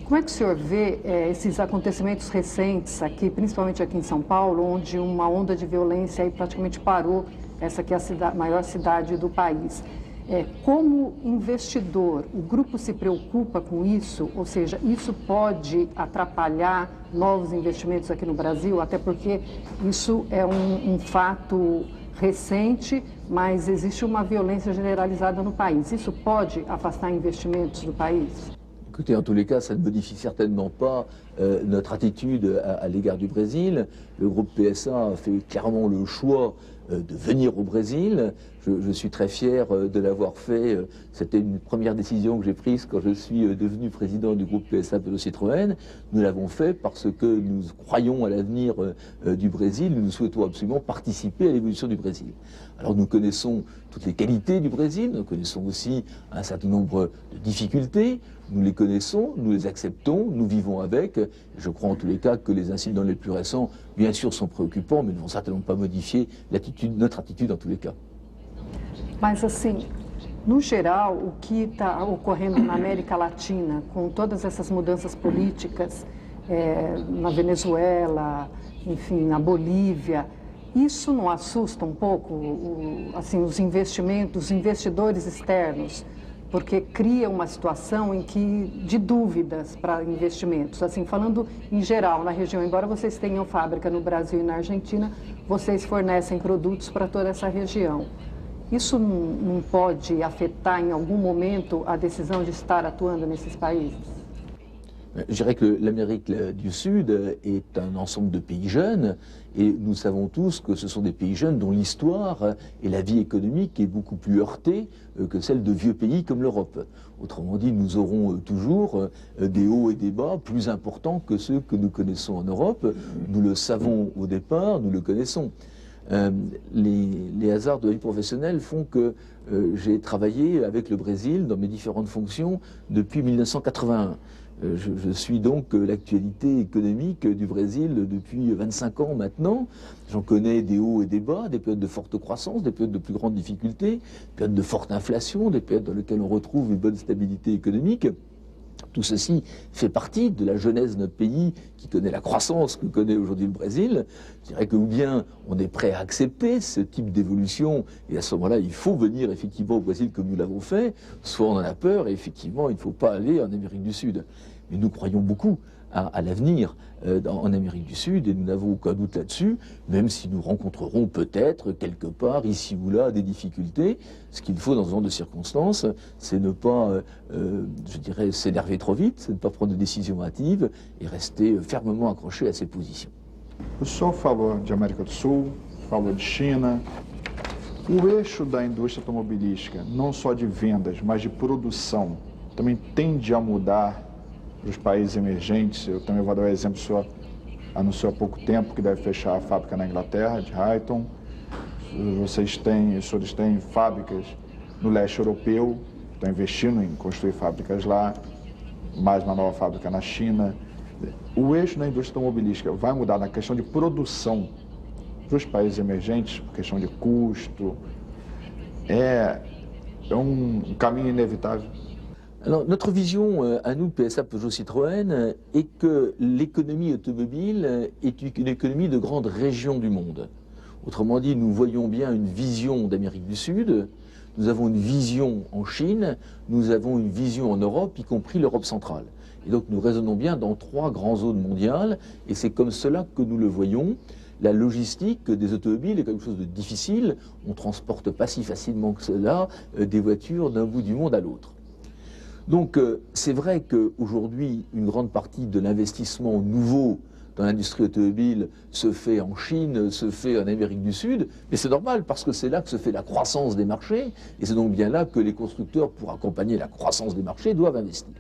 Como é que o senhor vê esses acontecimentos recentes aqui, principalmente aqui em São Paulo, onde uma onda de violência aí praticamente parou essa que é a maior cidade do país? Como investidor, o grupo se preocupa com isso? Ou seja, isso pode atrapalhar novos investimentos aqui no Brasil? Até porque isso é um fato recente, mas existe uma violência generalizada no país. Isso pode afastar investimentos do país? Écoutez, en tous les cas, ça ne modifie certainement pas notre attitude à l'égard du Brésil. Le groupe PSA a fait clairement le choix de venir au Brésil. Je suis très fier de l'avoir fait. C'était une première décision que j'ai prise quand je suis devenu président du groupe PSA Peugeot Citroën. Nous l'avons fait parce que nous croyons à l'avenir du Brésil. Nous souhaitons absolument participer à l'évolution du Brésil. Alors nous connaissons toutes les qualités du Brésil, nous connaissons aussi un certain nombre de difficultés. Nous les connaissons, nous les acceptons, nous vivons avec. Je crois en tous les cas que les incidents les plus récents, bien sûr, sont préoccupants, mais ne vont certainement pas modifier notre attitude en tous les cas. Mas assim, no geral, o que está ocorrendo na América Latina, com todas essas mudanças políticas, na Venezuela, enfim, na Bolívia, isso não assusta um pouco assim, os investidores externos? Porque cria uma situação em que de dúvidas para investimentos. Assim, falando em geral na região, embora vocês tenham fábrica no Brasil e na Argentina, vocês fornecem produtos para toda essa região. Isso não pode afetar em algum momento a decisão de estar atuando nesses países? Je dirais que l'Amérique du Sud est un ensemble de pays jeunes et nous savons tous que ce sont des pays jeunes dont l'histoire et la vie économique est beaucoup plus heurtée que celle de vieux pays comme l'Europe. Autrement dit, nous aurons toujours des hauts et des bas plus importants que ceux que nous connaissons en Europe. Nous le savons au départ, nous le connaissons. Les hasards de la vie professionnelle font que j'ai travaillé avec le Brésil dans mes différentes fonctions depuis 1981. Je suis donc l'actualité économique du Brésil depuis 25 ans maintenant. J'en connais des hauts et des bas, des périodes de forte croissance, des périodes de plus grande difficulté, des périodes de forte inflation, des périodes dans lesquelles on retrouve une bonne stabilité économique. Tout ceci fait partie de la jeunesse de notre pays qui connaît la croissance que connaît aujourd'hui le Brésil. Je dirais que ou bien on est prêt à accepter ce type d'évolution et à ce moment-là il faut venir effectivement au Brésil comme nous l'avons fait, soit on en a peur et effectivement il ne faut pas aller en Amérique du Sud. Mais nous croyons beaucoup à l'avenir en Amérique du Sud et nous n'avons aucun doute là-dessus, même si nous rencontrerons peut-être quelque part, ici ou là, des difficultés. Ce qu'il faut dans ce genre de circonstances, c'est ne pas, je dirais, s'énerver trop vite, c'est ne pas prendre de décisions hâtives et rester fermement accroché à ses positions. O senhor falou de América do Sul, falou de China. O eixo da indústria automobilística, não só de vendas, mas de produção, também tende a mudar para os países emergentes. Eu também vou dar um exemplo, o senhor anunciou há pouco tempo que deve fechar a fábrica na Inglaterra, de Highton. Os senhores têm fábricas no leste europeu, estão investindo em construir fábricas lá, mais uma nova fábrica na China. O eixo da indústria automobilística vai mudar na questão de produção para os países emergentes, questão de custo, é um caminho inevitável. Alors, notre vision à nous, PSA Peugeot Citroën, est que l'économie automobile est une économie de grandes régions du monde. Autrement dit, nous voyons bien une vision d'Amérique du Sud, nous avons une vision en Chine, nous avons une vision en Europe, y compris l'Europe centrale. Et donc nous raisonnons bien dans 3 grandes zones mondiales, et c'est comme cela que nous le voyons. La logistique des automobiles est quelque chose de difficile, on ne transporte pas si facilement que cela des voitures d'un bout du monde à l'autre. Donc c'est vrai qu'aujourd'hui, une grande partie de l'investissement nouveau dans l'industrie automobile se fait en Chine, se fait en Amérique du Sud, mais c'est normal parce que c'est là que se fait la croissance des marchés, et c'est donc bien là que les constructeurs, pour accompagner la croissance des marchés, doivent investir.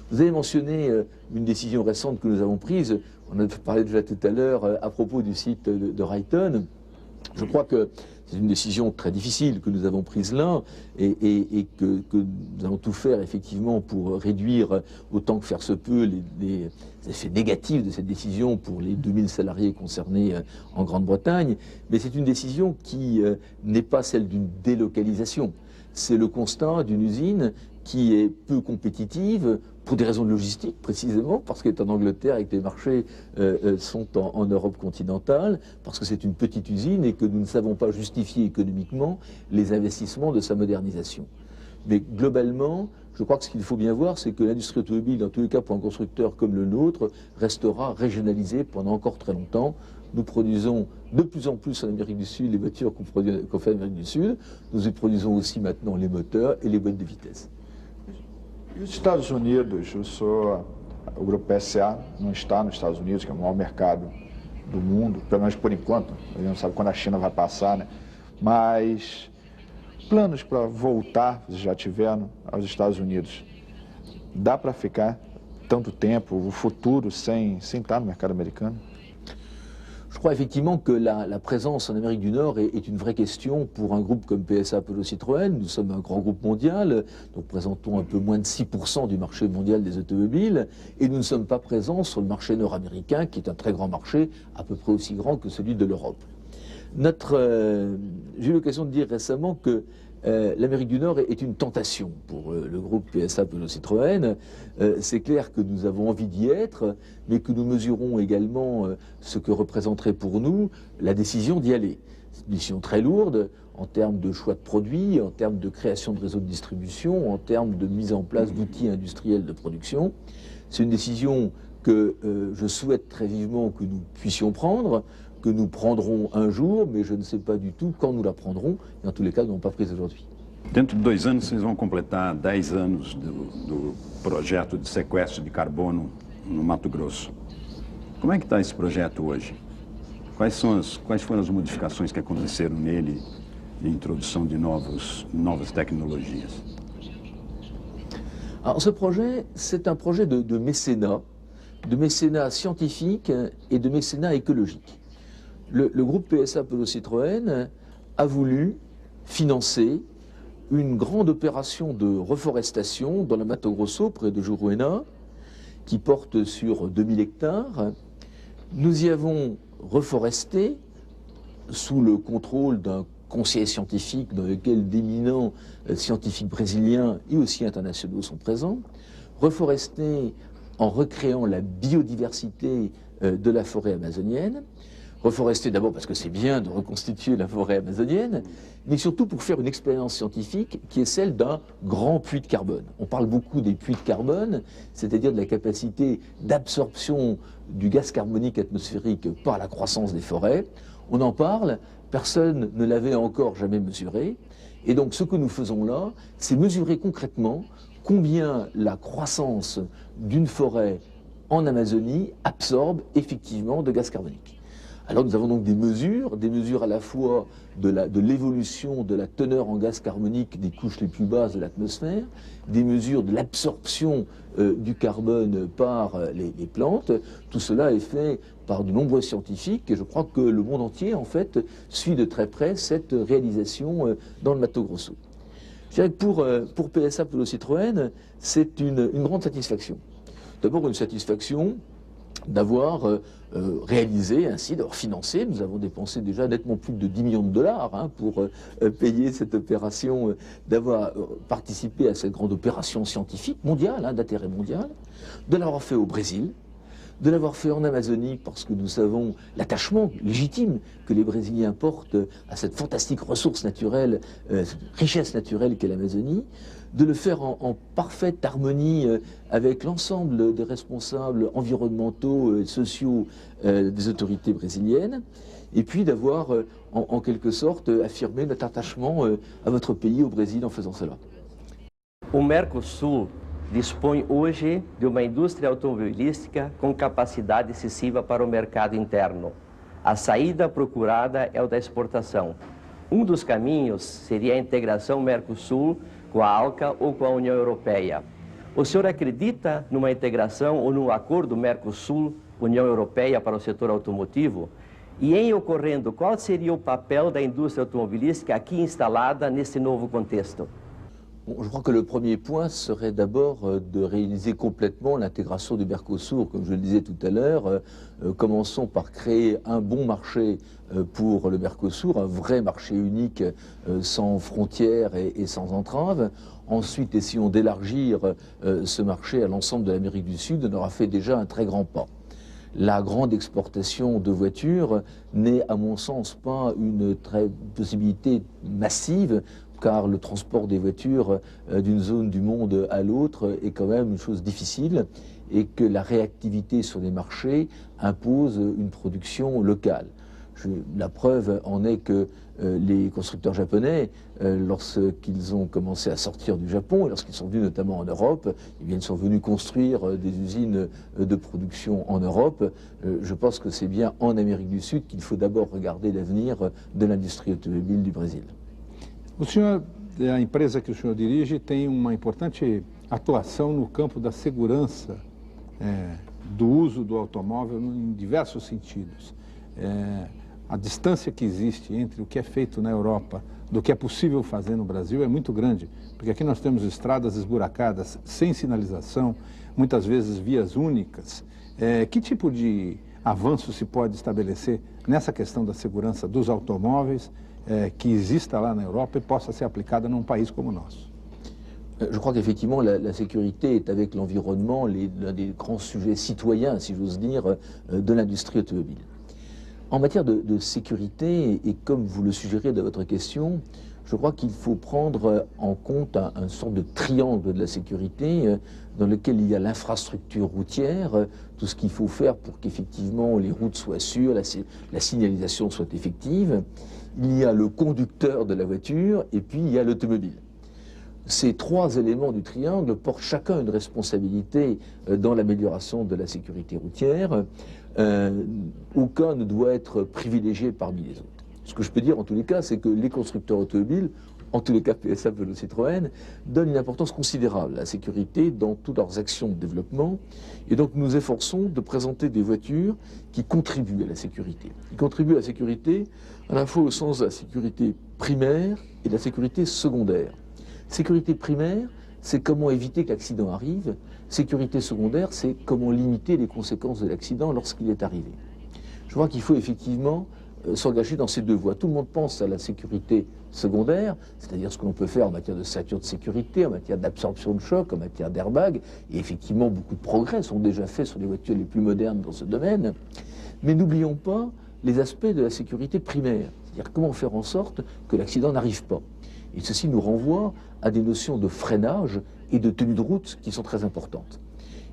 Vous avez mentionné une décision récente que nous avons prise, on a parlé déjà tout à l'heure à propos du site de Rayton. Je crois que C'est une décision très difficile que nous avons prise là et que nous allons tout faire effectivement pour réduire autant que faire se peut les effets négatifs de cette décision pour les 2000 salariés concernés en Grande-Bretagne. Mais c'est une décision qui n'est pas celle d'une délocalisation. C'est le constat d'une usine qui est peu compétitive pour des raisons de logistique, précisément, parce qu'elle est en Angleterre et que les marchés sont en Europe continentale, parce que c'est une petite usine et que nous ne savons pas justifier économiquement les investissements de sa modernisation. Mais globalement, je crois que ce qu'il faut bien voir, c'est que l'industrie automobile, dans tous les cas pour un constructeur comme le nôtre, restera régionalisée pendant encore très longtemps. Nous produisons de plus en plus en Amérique du Sud les voitures qu'on fait en Amérique du Sud. Nous y produisons aussi maintenant les moteurs et les boîtes de vitesse. E os Estados Unidos, o Grupo PSA não está nos Estados Unidos, que é o maior mercado do mundo, pelo menos por enquanto. A gente não sabe quando a China vai passar, né? Mas planos para voltar, vocês já tiveram, aos Estados Unidos. Dá para ficar tanto tempo, o futuro, sem estar no mercado americano? Je crois effectivement que la présence en Amérique du Nord est une vraie question pour un groupe comme PSA Peugeot Citroën. Nous sommes un grand groupe mondial, nous représentons un peu moins de 6% du marché mondial des automobiles et nous ne sommes pas présents sur le marché nord-américain qui est un très grand marché, à peu près aussi grand que celui de l'Europe. J'ai eu l'occasion de dire récemment que l'Amérique du Nord est une tentation pour le groupe PSA Peugeot Citroën. C'est clair que nous avons envie d'y être, mais que nous mesurons également ce que représenterait pour nous la décision d'y aller. C'est une décision très lourde en termes de choix de produits, en termes de création de réseaux de distribution, en termes de mise en place d'outils industriels de production. C'est une décision que je souhaite très vivement que nous puissions prendre, que nous prendrons un jour, mais je ne sais pas du tout quand nous la prendrons, et en tous les cas, nous n'avons pas prise aujourd'hui. Dentro de 2 anos, vocês vão completar 10 anos do projeto de sequestro de carbono no Mato Grosso. Como é que está esse projeto hoje? Quais foram as modificações que aconteceram nele de introdução de novas tecnologias? Alors, ce projet, c'est un projet de mécénat scientifique et de mécénat écologique. Le groupe PSA Peugeot Citroën a voulu financer une grande opération de reforestation dans le Mato Grosso, près de Juruena, qui porte sur 2000 hectares. Nous y avons reforesté sous le contrôle d'un conseil scientifique dans lequel d'éminents scientifiques brésiliens et aussi internationaux sont présents, reforesté en recréant la biodiversité de la forêt amazonienne, reforester d'abord parce que c'est bien de reconstituer la forêt amazonienne, mais surtout pour faire une expérience scientifique qui est celle d'un grand puits de carbone. On parle beaucoup des puits de carbone, c'est-à-dire de la capacité d'absorption du gaz carbonique atmosphérique par la croissance des forêts. On en parle, personne ne l'avait encore jamais mesuré, et donc ce que nous faisons là, c'est mesurer concrètement combien la croissance d'une forêt en Amazonie absorbe effectivement de gaz carbonique. Alors nous avons donc des mesures à la fois de l'évolution de la teneur en gaz carbonique des couches les plus basses de l'atmosphère, des mesures de l'absorption du carbone par les plantes. Tout cela est fait par de nombreux scientifiques et je crois que le monde entier en fait suit de très près cette réalisation dans le Mato Grosso. Je dirais que pour PSA Peugeot Citroën, c'est une grande satisfaction. D'abord une satisfaction d'avoir réalisé ainsi, d'avoir financé. Nous avons dépensé déjà nettement plus de 10 millions de dollars pour payer cette opération, d'avoir participé à cette grande opération scientifique mondiale, d'intérêt mondial, de l'avoir fait au Brésil, de l'avoir fait en Amazonie parce que nous savons l'attachement légitime que les Brésiliens portent à cette fantastique ressource naturelle, cette richesse naturelle qu'est l'Amazonie, de le faire en parfaite harmonie avec l'ensemble des responsables environnementaux et sociaux des autorités brésiliennes, et puis d'avoir en quelque sorte affirmé notre attachement à votre pays, au Brésil, en faisant cela. O Mercosul dispõe hoje de uma indústria automobilística com capacidade excessiva para o mercado interno. A saída procurada é o da exportação. Dos caminhos seria a integração Mercosul com a ALCA ou com a União Europeia. O senhor acredita numa integração ou num acordo Mercosul-União Europeia para o setor automotivo? E em ocorrendo, qual seria o papel da indústria automobilística aqui instalada nesse novo contexto? Bon, je crois que le premier point serait d'abord de réaliser complètement l'intégration du Mercosur, comme je le disais tout à l'heure. Commençons par créer un bon marché pour le Mercosur, un vrai marché unique sans frontières et sans entraves. Ensuite, essayons d'élargir ce marché à l'ensemble de l'Amérique du Sud. On aura fait déjà un très grand pas. La grande exportation de voitures n'est, à mon sens, pas une possibilité massive, car le transport des voitures d'une zone du monde à l'autre est quand même une chose difficile et que la réactivité sur les marchés impose une production locale. La preuve en est que les constructeurs japonais, lorsqu'ils ont commencé à sortir du Japon, et lorsqu'ils sont venus notamment en Europe, eh bien, ils sont venus construire des usines de production en Europe. Je pense que c'est bien en Amérique du Sud qu'il faut d'abord regarder l'avenir de l'industrie automobile du Brésil. O senhor, a empresa que o senhor dirige tem uma importante atuação no campo da segurança do uso do automóvel em diversos sentidos. A distância que existe entre o que é feito na Europa do que é possível fazer no Brasil é muito grande, porque aqui nós temos estradas esburacadas, sem sinalização, muitas vezes vias únicas. Que tipo de avanço se pode estabelecer nessa questão da segurança dos automóveis que exista lá na Europa e possa ser aplicada num país como o nosso? Je crois qu'effectivement, la sécurité est avec l'environnement l'un des grands sujets citoyens, si j'ose dire, de l'industrie automobile. En matière de sécurité, et comme vous le suggérez dans votre question, je crois qu'il faut prendre en compte un sorte de triangle de la sécurité dans lequel il y a l'infrastructure routière, tout ce qu'il faut faire pour qu'effectivement les routes soient sûres, la signalisation soit effective. Il y a le conducteur de la voiture et puis il y a l'automobile. Ces trois éléments du triangle portent chacun une responsabilité dans l'amélioration de la sécurité routière. Aucun ne doit être privilégié parmi les autres. Ce que je peux dire en tous les cas, c'est que les constructeurs automobiles, en tous les cas PSA, Peugeot, Citroën, donnent une importance considérable à la sécurité dans toutes leurs actions de développement. Et donc nous efforçons de présenter des voitures qui contribuent à la sécurité. Qui contribuent à la sécurité à la fois au sens de la sécurité primaire et de la sécurité secondaire. Sécurité primaire, c'est comment éviter que l'accident arrive. Sécurité secondaire, c'est comment limiter les conséquences de l'accident lorsqu'il est arrivé. Je crois qu'il faut effectivement s'engager dans ces deux voies. Tout le monde pense à la sécurité secondaire, c'est-à-dire ce que l'on peut faire en matière de ceinture de sécurité, en matière d'absorption de choc, en matière d'airbag, et effectivement beaucoup de progrès sont déjà faits sur les voitures les plus modernes dans ce domaine. Mais n'oublions pas les aspects de la sécurité primaire, c'est-à-dire comment faire en sorte que l'accident n'arrive pas. Et ceci nous renvoie à des notions de freinage et de tenue de route qui sont très importantes.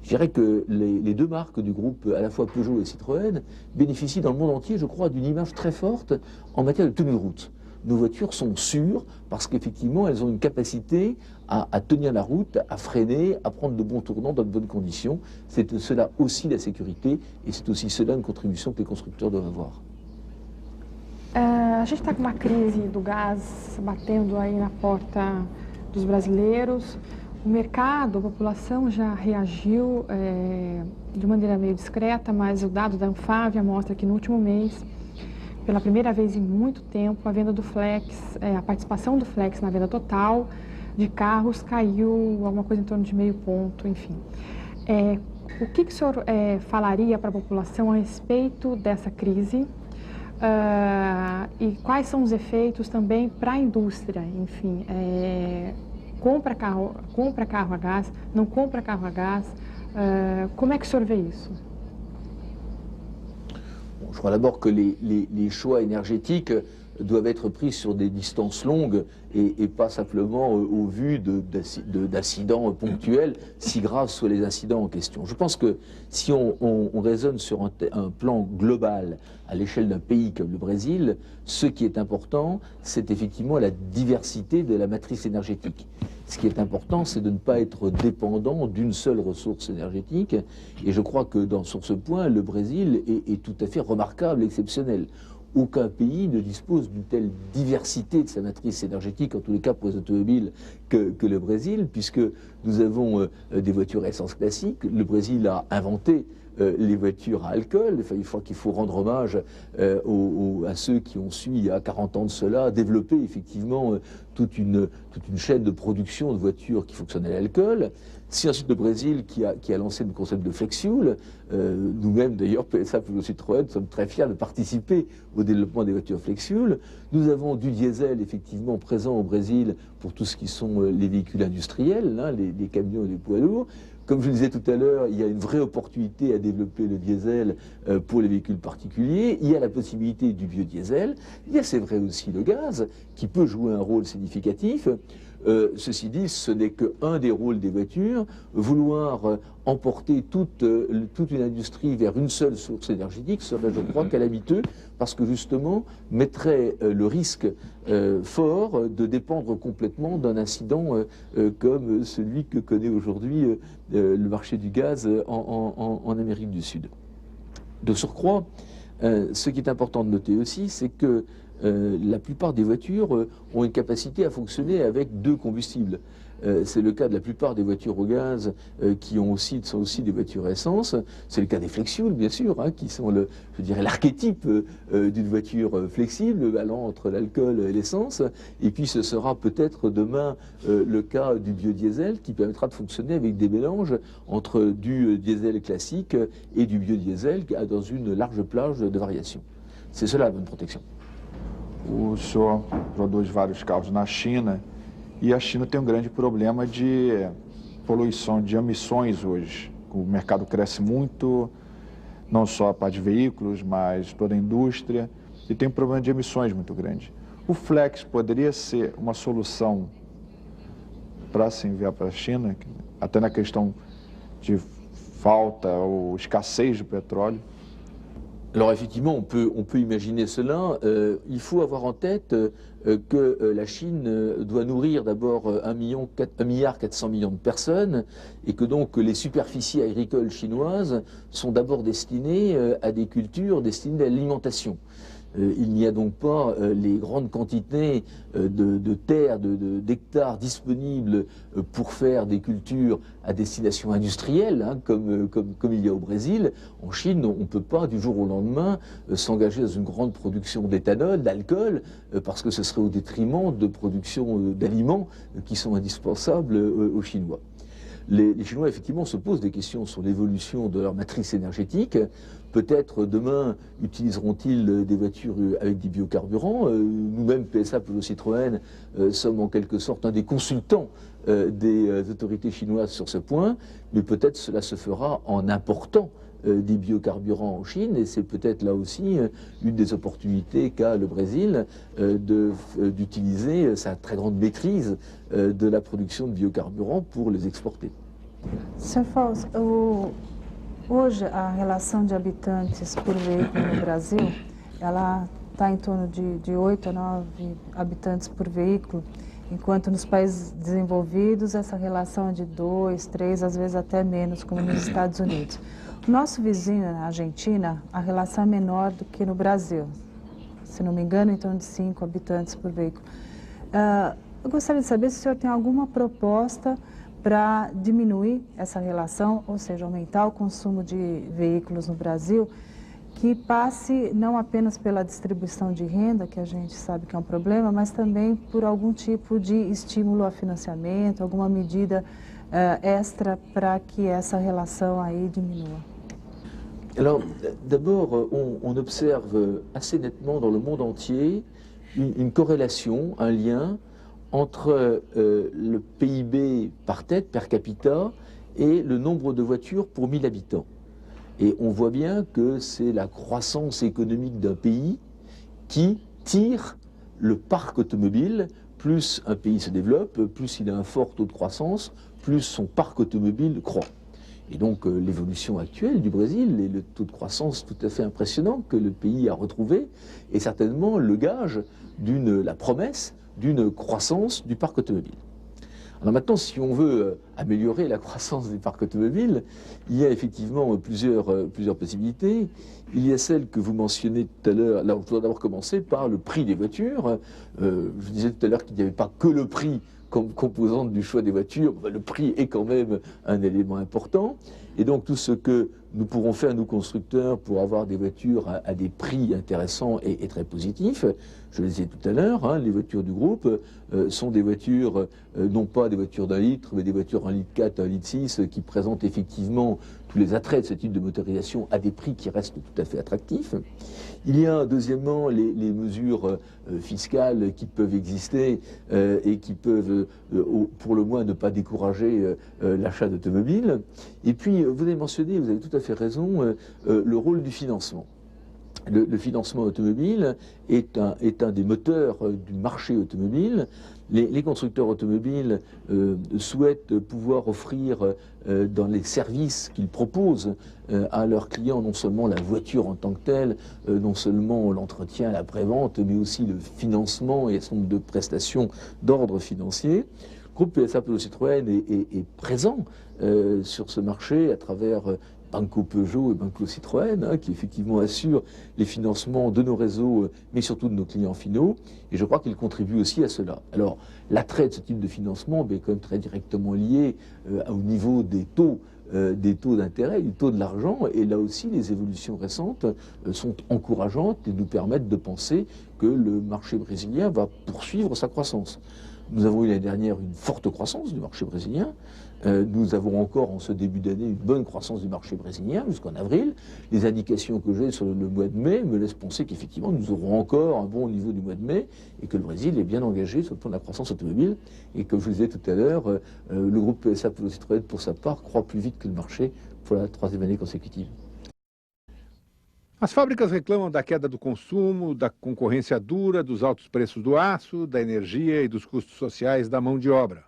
Je dirais que les deux marques du groupe, à la fois Peugeot et Citroën, bénéficient dans le monde entier, je crois, d'une image très forte en matière de tenue de route. Nos voitures sont sûres parce qu'effectivement, elles ont une capacité à tenir la route, à freiner, à prendre de bons tournants dans de bonnes conditions. C'est cela aussi la sécurité et c'est aussi cela une contribution que les constructeurs doivent avoir. A gente está com uma crise do gás batendo aí na porta dos brasileiros. O mercado, a população já reagiu de maneira meio discreta, mas o dado da Anfávia mostra que no último mês, pela primeira vez em muito tempo, a venda do Flex, a participação do Flex na venda total de carros caiu alguma coisa em torno de meio ponto, enfim. O que o senhor falaria para a população a respeito dessa crise? E quais são os efeitos também para a indústria, enfim, compra carro a gás, não compra carro a gás, como é que o senhor vê isso? Bon, je crois d'abord que les choix énergétiques doivent être pris sur des distances longues et pas simplement au vu d'incidents ponctuels, si graves soient les incidents en question. Je pense que si on raisonne sur un plan global à l'échelle d'un pays comme le Brésil, ce qui est important, c'est effectivement la diversité de la matrice énergétique. Ce qui est important, c'est de ne pas être dépendant d'une seule ressource énergétique. Et je crois que sur ce point, le Brésil est tout à fait remarquable, exceptionnel. Aucun pays ne dispose d'une telle diversité de sa matrice énergétique, en tous les cas pour les automobiles, que le Brésil, puisque nous avons des voitures à essence classique. Le Brésil a inventé les voitures à alcool. Enfin, je crois qu'il faut rendre hommage à ceux qui ont su, il y a 40 ans de cela, développer effectivement toute une chaîne de production de voitures qui fonctionnent à l'alcool. C'est ensuite le Brésil qui a lancé le concept de flex-fuel. Nous-mêmes, d'ailleurs, PSA Peugeot Citroën, sommes très fiers de participer au développement des voitures flex-fuel. Nous avons du diesel, effectivement, présent au Brésil pour tout ce qui sont les véhicules industriels, hein, les camions et les poids lourds. Comme je le disais tout à l'heure, il y a une vraie opportunité à développer le diesel pour les véhicules particuliers. Il y a la possibilité du biodiesel. Il y a, c'est vrai aussi, le gaz, qui peut jouer un rôle significatif. Ceci dit, ce n'est qu'un des rôles des voitures. Vouloir emporter toute une industrie vers une seule source énergétique serait, je crois, calamiteux, parce que justement mettrait le risque fort de dépendre complètement d'un incident comme celui que connaît aujourd'hui le marché du gaz en Amérique du Sud. De surcroît, ce qui est important de noter aussi, c'est que la plupart des voitures ont une capacité à fonctionner avec deux combustibles. C'est le cas de la plupart des voitures au gaz qui sont aussi des voitures à essence. C'est le cas des flex-fuel, bien sûr, hein, qui sont l'archétype d'une voiture flexible allant entre l'alcool et l'essence. Et puis ce sera peut-être demain le cas du biodiesel qui permettra de fonctionner avec des mélanges entre du diesel classique et du biodiesel dans une large plage de variations. C'est cela la bonne protection. O senhor produz vários carros na China e a China tem um grande problema de poluição, de emissões hoje. O mercado cresce muito, não só a parte de veículos, mas toda a indústria, e tem um problema de emissões muito grande. O Flex poderia ser uma solução para se enviar para a China, até na questão de falta ou escassez de petróleo? Alors effectivement, on peut imaginer cela. Il faut avoir en tête que la Chine doit nourrir d'abord 1,4 milliard de personnes et que donc les superficies agricoles chinoises sont d'abord destinées à des cultures destinées à l'alimentation. Il n'y a donc pas les grandes quantités de terres, d'hectares disponibles pour faire des cultures à destination industrielle, hein, comme il y a au Brésil. En Chine, on ne peut pas du jour au lendemain s'engager dans une grande production d'éthanol, d'alcool, parce que ce serait au détriment de production d'aliments qui sont indispensables aux Chinois. Les Chinois, effectivement, se posent des questions sur l'évolution de leur matrice énergétique. Peut-être demain utiliseront-ils des voitures avec des biocarburants. Nous-mêmes, PSA Peugeot Citroën, sommes en quelque sorte un des consultants des autorités chinoises sur ce point, mais peut-être cela se fera en important des biocarburants en Chine, et c'est peut-être là aussi une des opportunités qu'a le Brésil d'utiliser sa très grande maîtrise de la production de biocarburants pour les exporter. Sr. Fausto, hoje a relação de habitantes por veículo no Brasil, ela está em torno de 8 a 9 habitantes por veículo, enquanto nos países desenvolvidos essa relação é de 2, 3, às vezes até menos, como nos Estados Unidos. Nosso vizinho, na Argentina, a relação é menor do que no Brasil. Se não me engano, em torno de 5 habitantes por veículo. Eu gostaria de saber se o senhor tem alguma proposta para diminuir essa relação, ou seja, aumentar o consumo de veículos no Brasil, que passe não apenas pela distribuição de renda, que a gente sabe que é um problema, mas também por algum tipo de estímulo a financiamento, alguma medida extra para que essa relação aí diminua. Alors, d'abord, on observe assez nettement dans le monde entier une corrélation, un lien entre le PIB par tête, per capita, et le nombre de voitures pour 1000 habitants. Et on voit bien que c'est la croissance économique d'un pays qui tire le parc automobile. Plus un pays se développe, plus il a un fort taux de croissance, plus son parc automobile croît. Et donc l'évolution actuelle du Brésil et le taux de croissance tout à fait impressionnant que le pays a retrouvé est certainement le gage la promesse d'une croissance du parc automobile. Alors maintenant, si on veut améliorer la croissance du parc automobile, il y a effectivement plusieurs possibilités. Il y a celle que vous mentionnez tout à l'heure. Là, on doit d'abord commencer par le prix des voitures. Je disais tout à l'heure qu'il n'y avait pas que le prix comme composante du choix des voitures. Le prix est quand même un élément important. Et donc tout ce que nous pourrons faire, nous constructeurs, pour avoir des voitures à des prix intéressants et très positifs. Je le disais tout à l'heure, hein, les voitures du groupe sont des voitures, non pas des voitures d'1 litre, mais des voitures 1,4 litre, 1,6 litre, qui présentent effectivement tous les attraits de ce type de motorisation à des prix qui restent tout à fait attractifs. Il y a deuxièmement les mesures fiscales qui peuvent exister et qui peuvent pour le moins ne pas décourager l'achat d'automobiles. Et puis vous avez mentionné, vous avez tout à fait raison, le rôle du financement. Le financement automobile est un des moteurs du marché automobile. Les constructeurs automobiles souhaitent pouvoir offrir dans les services qu'ils proposent à leurs clients non seulement la voiture en tant que telle, non seulement l'entretien, la prévente, mais aussi le financement et un certain nombre de prestations d'ordre financier. Le groupe PSA Peugeot Citroën est présent sur ce marché à travers Banco Peugeot et Banco Citroën, hein, qui effectivement assurent les financements de nos réseaux, mais surtout de nos clients finaux, et je crois qu'ils contribuent aussi à cela. Alors, l'attrait de ce type de financement est quand même très directement lié au niveau des taux d'intérêt, du taux de l'argent, et là aussi les évolutions récentes sont encourageantes et nous permettent de penser que le marché brésilien va poursuivre sa croissance. Nous avons eu l'année dernière une forte croissance du marché brésilien. Nous avons encore en ce début d'année une bonne croissance du marché brésilien jusqu'en avril. Les indications que j'ai sur le mois de mai me laissent penser qu'effectivement nous aurons encore un bon niveau du mois de mai et que le Brésil est bien engagé sur le plan de la croissance automobile. Et comme je vous le disais tout à l'heure, le groupe PSA Peugeot Citroën pour sa part croît plus vite que le marché pour la 3e année consécutive. As fábricas reclamam da queda do consumo, da concorrência dura, dos altos preços do aço, da energia e dos custos sociais da mão de obra.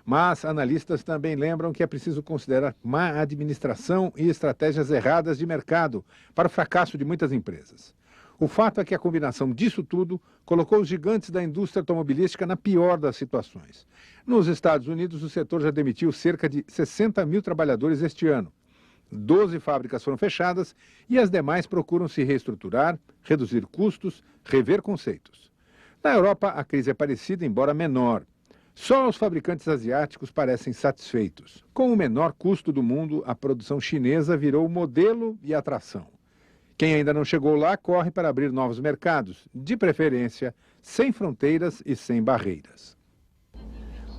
Mas analistas também lembram que é preciso considerar má administração e estratégias erradas de mercado para o fracasso de muitas empresas. O fato é que a combinação disso tudo colocou os gigantes da indústria automobilística na pior das situações. Nos Estados Unidos, o setor já demitiu cerca de 60 mil trabalhadores este ano. 12 fábricas foram fechadas e as demais procuram se reestruturar, reduzir custos, rever conceitos. Na Europa, a crise é parecida, embora menor. Só os fabricantes asiáticos parecem satisfeitos. Com o menor custo do mundo, a produção chinesa virou modelo e atração. Quem ainda não chegou lá corre para abrir novos mercados, de preferência sem fronteiras e sem barreiras.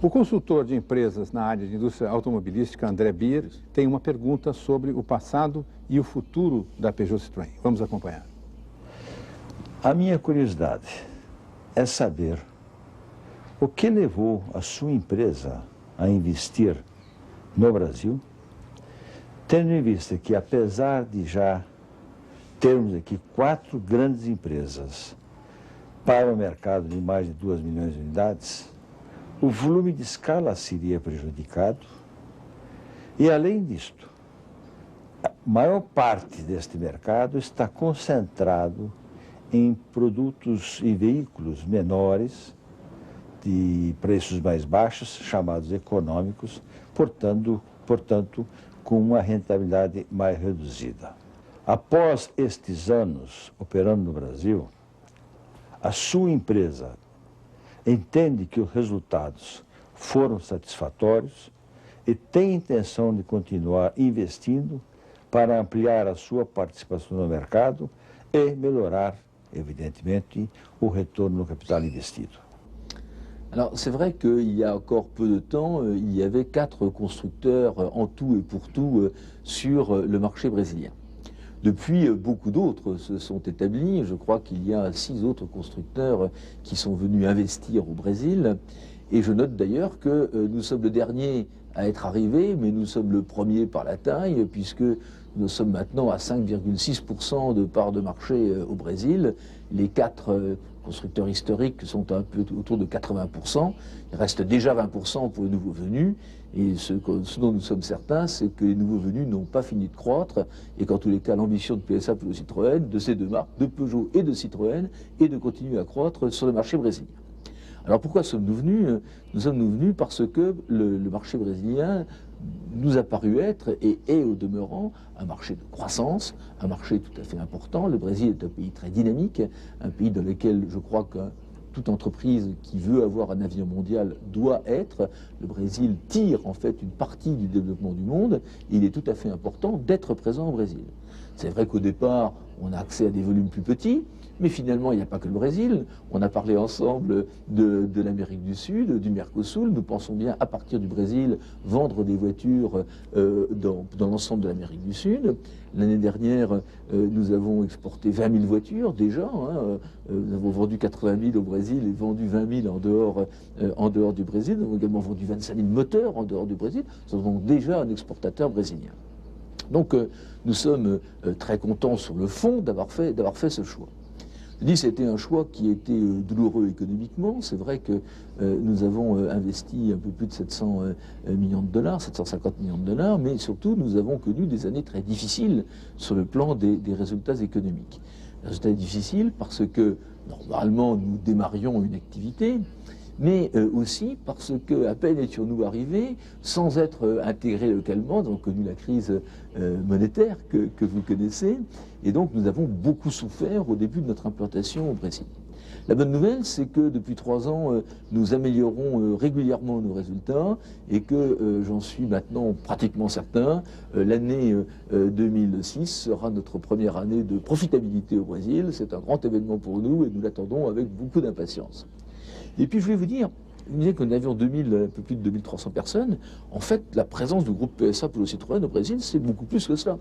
O consultor de empresas na área de indústria automobilística, André Bier, tem uma pergunta sobre o passado e o futuro da Peugeot Citroën. Vamos acompanhar. A minha curiosidade é saber o que levou a sua empresa a investir no Brasil, tendo em vista que, apesar de já termos aqui 4 grandes empresas para o mercado de mais de 2 milhões de unidades, o volume de escala seria prejudicado e, além disto, a maior parte deste mercado está concentrado em produtos e veículos menores, de preços mais baixos, chamados econômicos, portanto, com uma rentabilidade mais reduzida. Após estes anos operando no Brasil, a sua empresa entende que os resultados foram satisfatórios e tem intenção de continuar investindo para ampliar a sua participação no mercado e melhorar, evidentemente, o retorno no capital investido. Alors c'est vrai qu'il y a encore peu de temps, il y avait 4 constructeurs en tout et pour tout sur le marché brésilien. Depuis, beaucoup d'autres se sont établis. Je crois qu'il y a 6 autres constructeurs qui sont venus investir au Brésil. Et je note d'ailleurs que nous sommes le dernier à être arrivé, mais nous sommes le premier par la taille, puisque nous sommes maintenant à 5,6% de part de marché au Brésil. Les 4 constructeurs historiques sont un peu autour de 80%. Il reste déjà 20% pour les nouveaux venus. Et ce dont nous sommes certains, c'est que les nouveaux venus n'ont pas fini de croître et qu'en tous les cas, l'ambition de PSA Peugeot Citroën, de ces 2 marques, de Peugeot et de Citroën, est de continuer à croître sur le marché brésilien. Alors pourquoi sommes-nous venus? Nous sommes venus parce que le marché brésilien nous a paru être et est au demeurant un marché de croissance, un marché tout à fait important. Le Brésil est un pays très dynamique, un pays dans lequel je crois que toute entreprise qui veut avoir un avenir mondial doit être. Le Brésil tire en fait une partie du développement du monde et il est tout à fait important d'être présent au Brésil. C'est vrai qu'au départ, on a accès à des volumes plus petits, mais finalement, il n'y a pas que le Brésil. On a parlé ensemble de l'Amérique du Sud, du Mercosur. Nous pensons bien, à partir du Brésil, vendre des voitures dans l'ensemble de l'Amérique du Sud. L'année dernière, nous avons exporté 20 000 voitures déjà. Hein. Nous avons vendu 80 000 au Brésil et vendu 20 000 en dehors du Brésil. Nous avons également vendu 25 000 moteurs en dehors du Brésil. Nous avons déjà un exportateur brésilien. Donc, nous sommes très contents sur le fond d'avoir fait ce choix. Je dis c'était un choix qui était douloureux économiquement. C'est vrai que nous avons investi un peu plus de 700 millions de dollars, 750 millions de dollars, mais surtout nous avons connu des années très difficiles sur le plan des résultats économiques. Des résultats difficiles parce que normalement nous démarrions une activité, mais aussi parce qu'à peine étions-nous arrivés, sans être intégrés localement, nous avons connu la crise monétaire que vous connaissez, et donc nous avons beaucoup souffert au début de notre implantation au Brésil. La bonne nouvelle, c'est que depuis 3 ans, nous améliorons régulièrement nos résultats et que j'en suis maintenant pratiquement certain, l'année 2006 sera notre première année de profitabilité au Brésil. C'est un grand événement pour nous et nous l'attendons avec beaucoup d'impatience. Et puis je voulais vous dire, vous disiez que nous avions un peu plus de 2300 personnes. En fait, la présence du groupe PSA Peugeot Citroën au Brésil, c'est beaucoup plus que cela.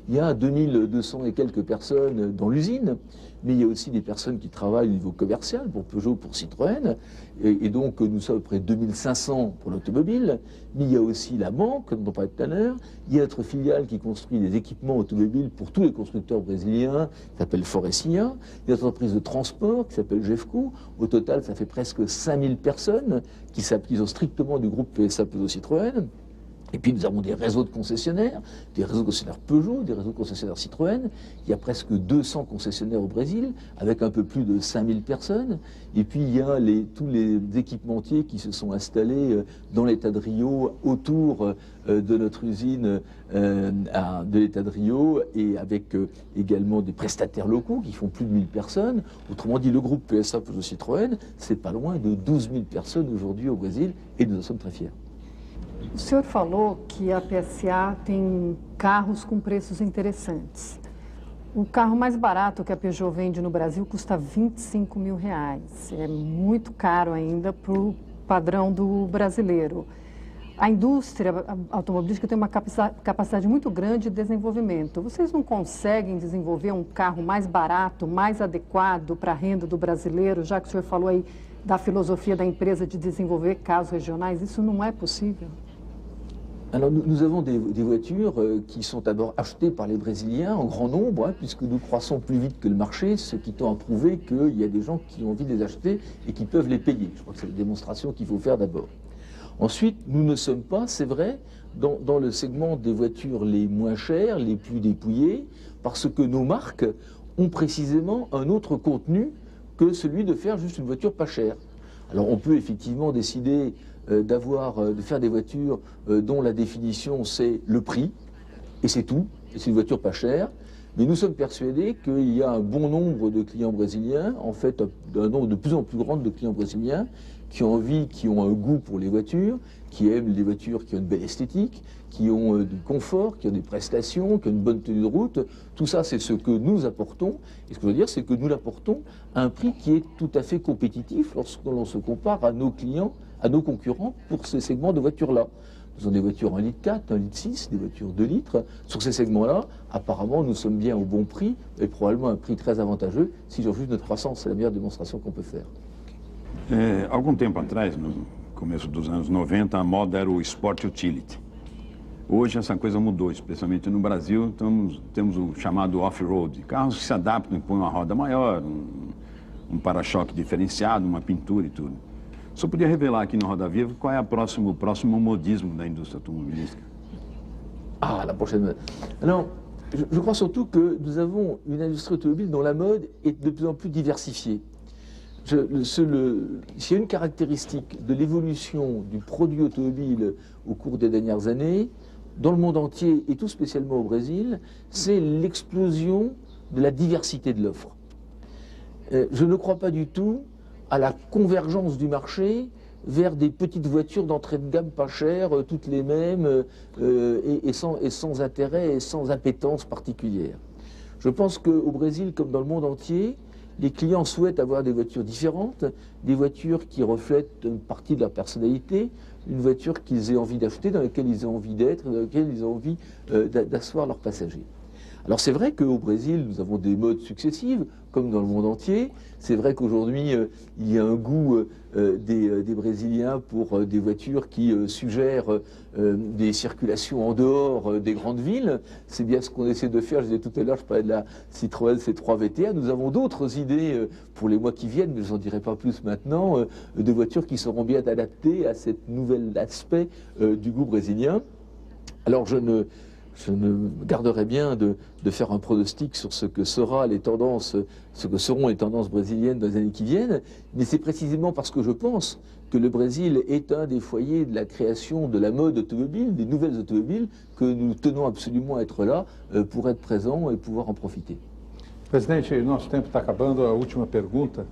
Il y a 2200 et quelques personnes dans l'usine, mais il y a aussi des personnes qui travaillent au niveau commercial pour Peugeot, pour Citroën, et donc nous sommes à peu près 2500 pour l'automobile, mais il y a aussi la banque, dont on parlait tout à l'heure, il y a notre filiale qui construit des équipements automobiles pour tous les constructeurs brésiliens, qui s'appelle Faurecia, il y a notre entreprise de transport qui s'appelle Jeffco. Au total, ça fait presque 5000 personnes qui sont strictement du groupe PSA Peugeot Citroën. Et puis nous avons des réseaux de concessionnaires, des réseaux de concessionnaires Peugeot, des réseaux de concessionnaires Citroën. Il y a presque 200 concessionnaires au Brésil, avec un peu plus de 5000 personnes. Et puis il y a tous les équipementiers qui se sont installés dans l'État de Rio, autour de notre usine de l'État de Rio, et avec également des prestataires locaux qui font plus de 1000 personnes. Autrement dit, le groupe PSA Peugeot Citroën, c'est pas loin de 12 000 personnes aujourd'hui au Brésil, et nous en sommes très fiers. O senhor falou que a PSA tem carros com preços interessantes. O carro mais barato que a Peugeot vende no Brasil custa R$25 mil. É muito caro ainda para o padrão do brasileiro. A indústria automobilística tem uma capacidade muito grande de desenvolvimento. Vocês não conseguem desenvolver um carro mais barato, mais adequado para a renda do brasileiro, já que o senhor falou aí da filosofia da empresa de desenvolver carros regionais? Isso não é possível? Alors nous avons des voitures qui sont d'abord achetées par les Brésiliens en grand nombre, puisque nous croissons plus vite que le marché, ce qui tend à prouver qu'il y a des gens qui ont envie de les acheter et qui peuvent les payer. Je crois que c'est la démonstration qu'il faut faire d'abord. Ensuite, nous ne sommes pas, c'est vrai, dans le segment des voitures les moins chères, les plus dépouillées, parce que nos marques ont précisément un autre contenu que celui de faire juste une voiture pas chère. Alors on peut effectivement décider de faire des voitures dont la définition c'est le prix, et c'est tout, et c'est une voiture pas chère, mais nous sommes persuadés qu'il y a un bon nombre de clients brésiliens, en fait un nombre de plus en plus grand de clients brésiliens, qui ont un goût pour les voitures, qui aiment les voitures qui ont une belle esthétique, qui ont du confort, qui ont des prestations, qui ont une bonne tenue de route. Tout ça, c'est ce que nous apportons. Et ce que je veux dire, c'est que nous l'apportons à un prix qui est tout à fait compétitif lorsque l'on se compare à nos clients, à nos concurrents pour ces segments de voitures-là. Nous avons des voitures 1,4 litre, 1,6 litre, des voitures 2 litres. Sur ces segments-là, apparemment, nous sommes bien au bon prix, et probablement un prix très avantageux. Si j'en juge notre croissance, c'est la meilleure démonstration qu'on peut faire. Algum tempo atrás, no começo dos anos 90, a moda era o Sport Utility. Hoje essa coisa mudou, especialmente no Brasil, temos o chamado off-road, carros que se adaptam e põem uma roda maior, um para-choque diferenciado, uma pintura e tudo. Só podia revelar aqui no Roda Viva qual é o próximo modismo da indústria automobilística? Ah, la prochaine. Alors, je crois surtout que nous avons une industrie automobile dont la mode est de plus en plus diversifiée. S'il y a une caractéristique de l'évolution du produit automobile au cours des dernières années, dans le monde entier et tout spécialement au Brésil, c'est l'explosion de la diversité de l'offre. Je ne crois pas du tout à la convergence du marché vers des petites voitures d'entrée de gamme pas chères, toutes les mêmes, et sans intérêt et sans appétence particulière. Je pense qu'au Brésil, comme dans le monde entier, les clients souhaitent avoir des voitures différentes, des voitures qui reflètent une partie de leur personnalité, une voiture qu'ils aient envie d'acheter, dans laquelle ils ont envie d'être, dans laquelle ils ont envie d'asseoir leurs passagers. Alors c'est vrai qu'au Brésil, nous avons des modes successives, comme dans le monde entier. C'est vrai qu'aujourd'hui, il y a un goût des Brésiliens pour des voitures qui suggèrent des circulations en dehors des grandes villes. C'est bien ce qu'on essaie de faire. Je disais tout à l'heure, je parlais de la Citroën C3 VTA. Nous avons d'autres idées pour les mois qui viennent, mais je n'en dirai pas plus maintenant, de voitures qui seront bien adaptées à cet nouvel aspect du goût brésilien. Alors je me garderai bien de faire un pronostic sur ce que seront les tendances brésiliennes dans les années qui viennent, mais c'est précisément parce que je pense que le Brésil est un des foyers de la création de la mode automobile, des nouvelles automobiles, que nous tenons absolument à être là pour être présents et pouvoir en profiter. Presidente, nosso tempo está acabando. A última pergunta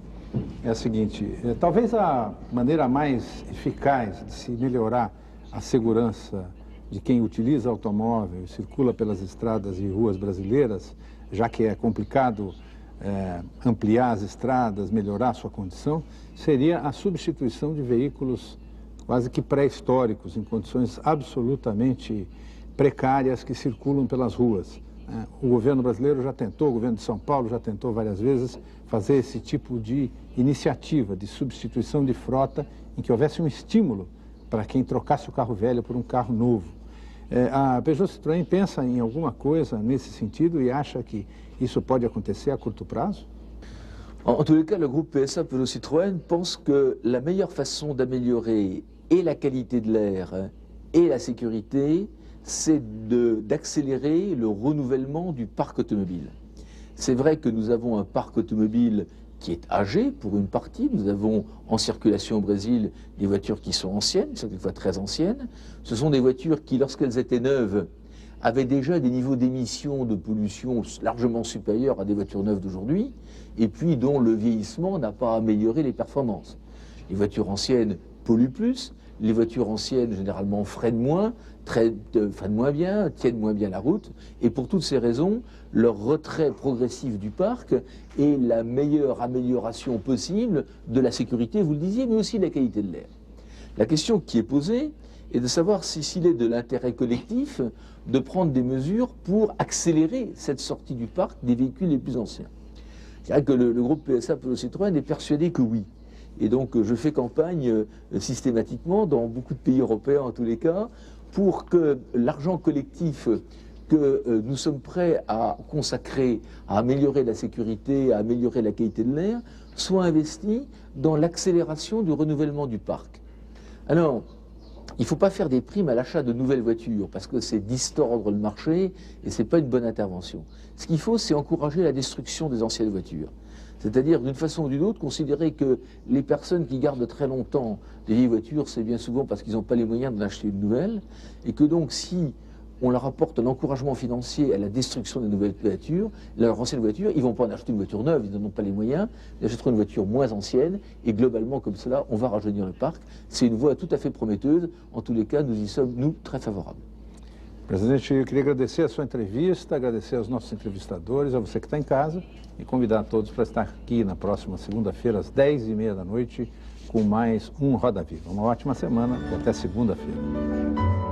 é a seguinte: talvez a maneira mais eficaz de se melhorar a segurança de quem utiliza automóvel e circula pelas estradas e ruas brasileiras, já que é complicado ampliar as estradas, melhorar a sua condição, seria a substituição de veículos quase que pré-históricos, em condições absolutamente precárias que circulam pelas ruas. O governo brasileiro já tentou, o governo de São Paulo já tentou várias vezes fazer esse tipo de iniciativa de substituição de frota em que houvesse um estímulo para quem trocasse o carro velho por um carro novo. A Peugeot Citroën pensa em alguma coisa nesse sentido e acha que isso pode acontecer a curto prazo? En tous les cas, le groupe PSA Peugeot Citroën pense que la meilleure façon d'améliorer et la qualité de l'air et la sécurité, c'est d'accélérer le renouvellement du parc automobile. C'est vrai que nous avons un parc automobile qui est âgé pour une partie. Nous avons en circulation au Brésil des voitures qui sont anciennes, qui sont quelquefois très anciennes. Ce sont des voitures qui, lorsqu'elles étaient neuves, avaient déjà des niveaux d'émissions de pollution largement supérieurs à des voitures neuves d'aujourd'hui, et puis dont le vieillissement n'a pas amélioré les performances. Les voitures anciennes polluent plus, les voitures anciennes généralement freinent moins bien, tiennent moins bien la route, et pour toutes ces raisons, leur retrait progressif du parc est la meilleure amélioration possible de la sécurité, vous le disiez, mais aussi de la qualité de l'air. La question qui est posée est de savoir s'il est de l'intérêt collectif de prendre des mesures pour accélérer cette sortie du parc des véhicules les plus anciens. C'est vrai que le groupe PSA Peugeot Citroën est persuadé que oui. Et donc je fais campagne systématiquement dans beaucoup de pays européens en tous les cas pour que l'argent collectif que nous sommes prêts à consacrer à améliorer la sécurité, à améliorer la qualité de l'air, soit investi dans l'accélération du renouvellement du parc. Alors, il ne faut pas faire des primes à l'achat de nouvelles voitures parce que c'est distordre le marché et ce n'est pas une bonne intervention. Ce qu'il faut, c'est encourager la destruction des anciennes voitures. C'est-à-dire, d'une façon ou d'une autre, considérer que les personnes qui gardent très longtemps des vieilles voitures, c'est bien souvent parce qu'ils n'ont pas les moyens d'en acheter une nouvelle, et que donc si on leur apporte un encouragement financier à la destruction des nouvelles voitures, leurs anciennes voitures, ils ne vont pas en acheter une voiture neuve, ils n'en ont pas les moyens, ils achèteront une voiture moins ancienne, et globalement, comme cela, on va rajeunir le parc. C'est une voie tout à fait prometteuse. En tous les cas, nous y sommes, nous, très favorables. Presidente, eu queria agradecer a sua entrevista, agradecer aos nossos entrevistadores, a você que está em casa e convidar a todos para estar aqui na próxima segunda-feira, às 10h30 da noite, com mais um Roda Viva. Uma ótima semana e até segunda-feira.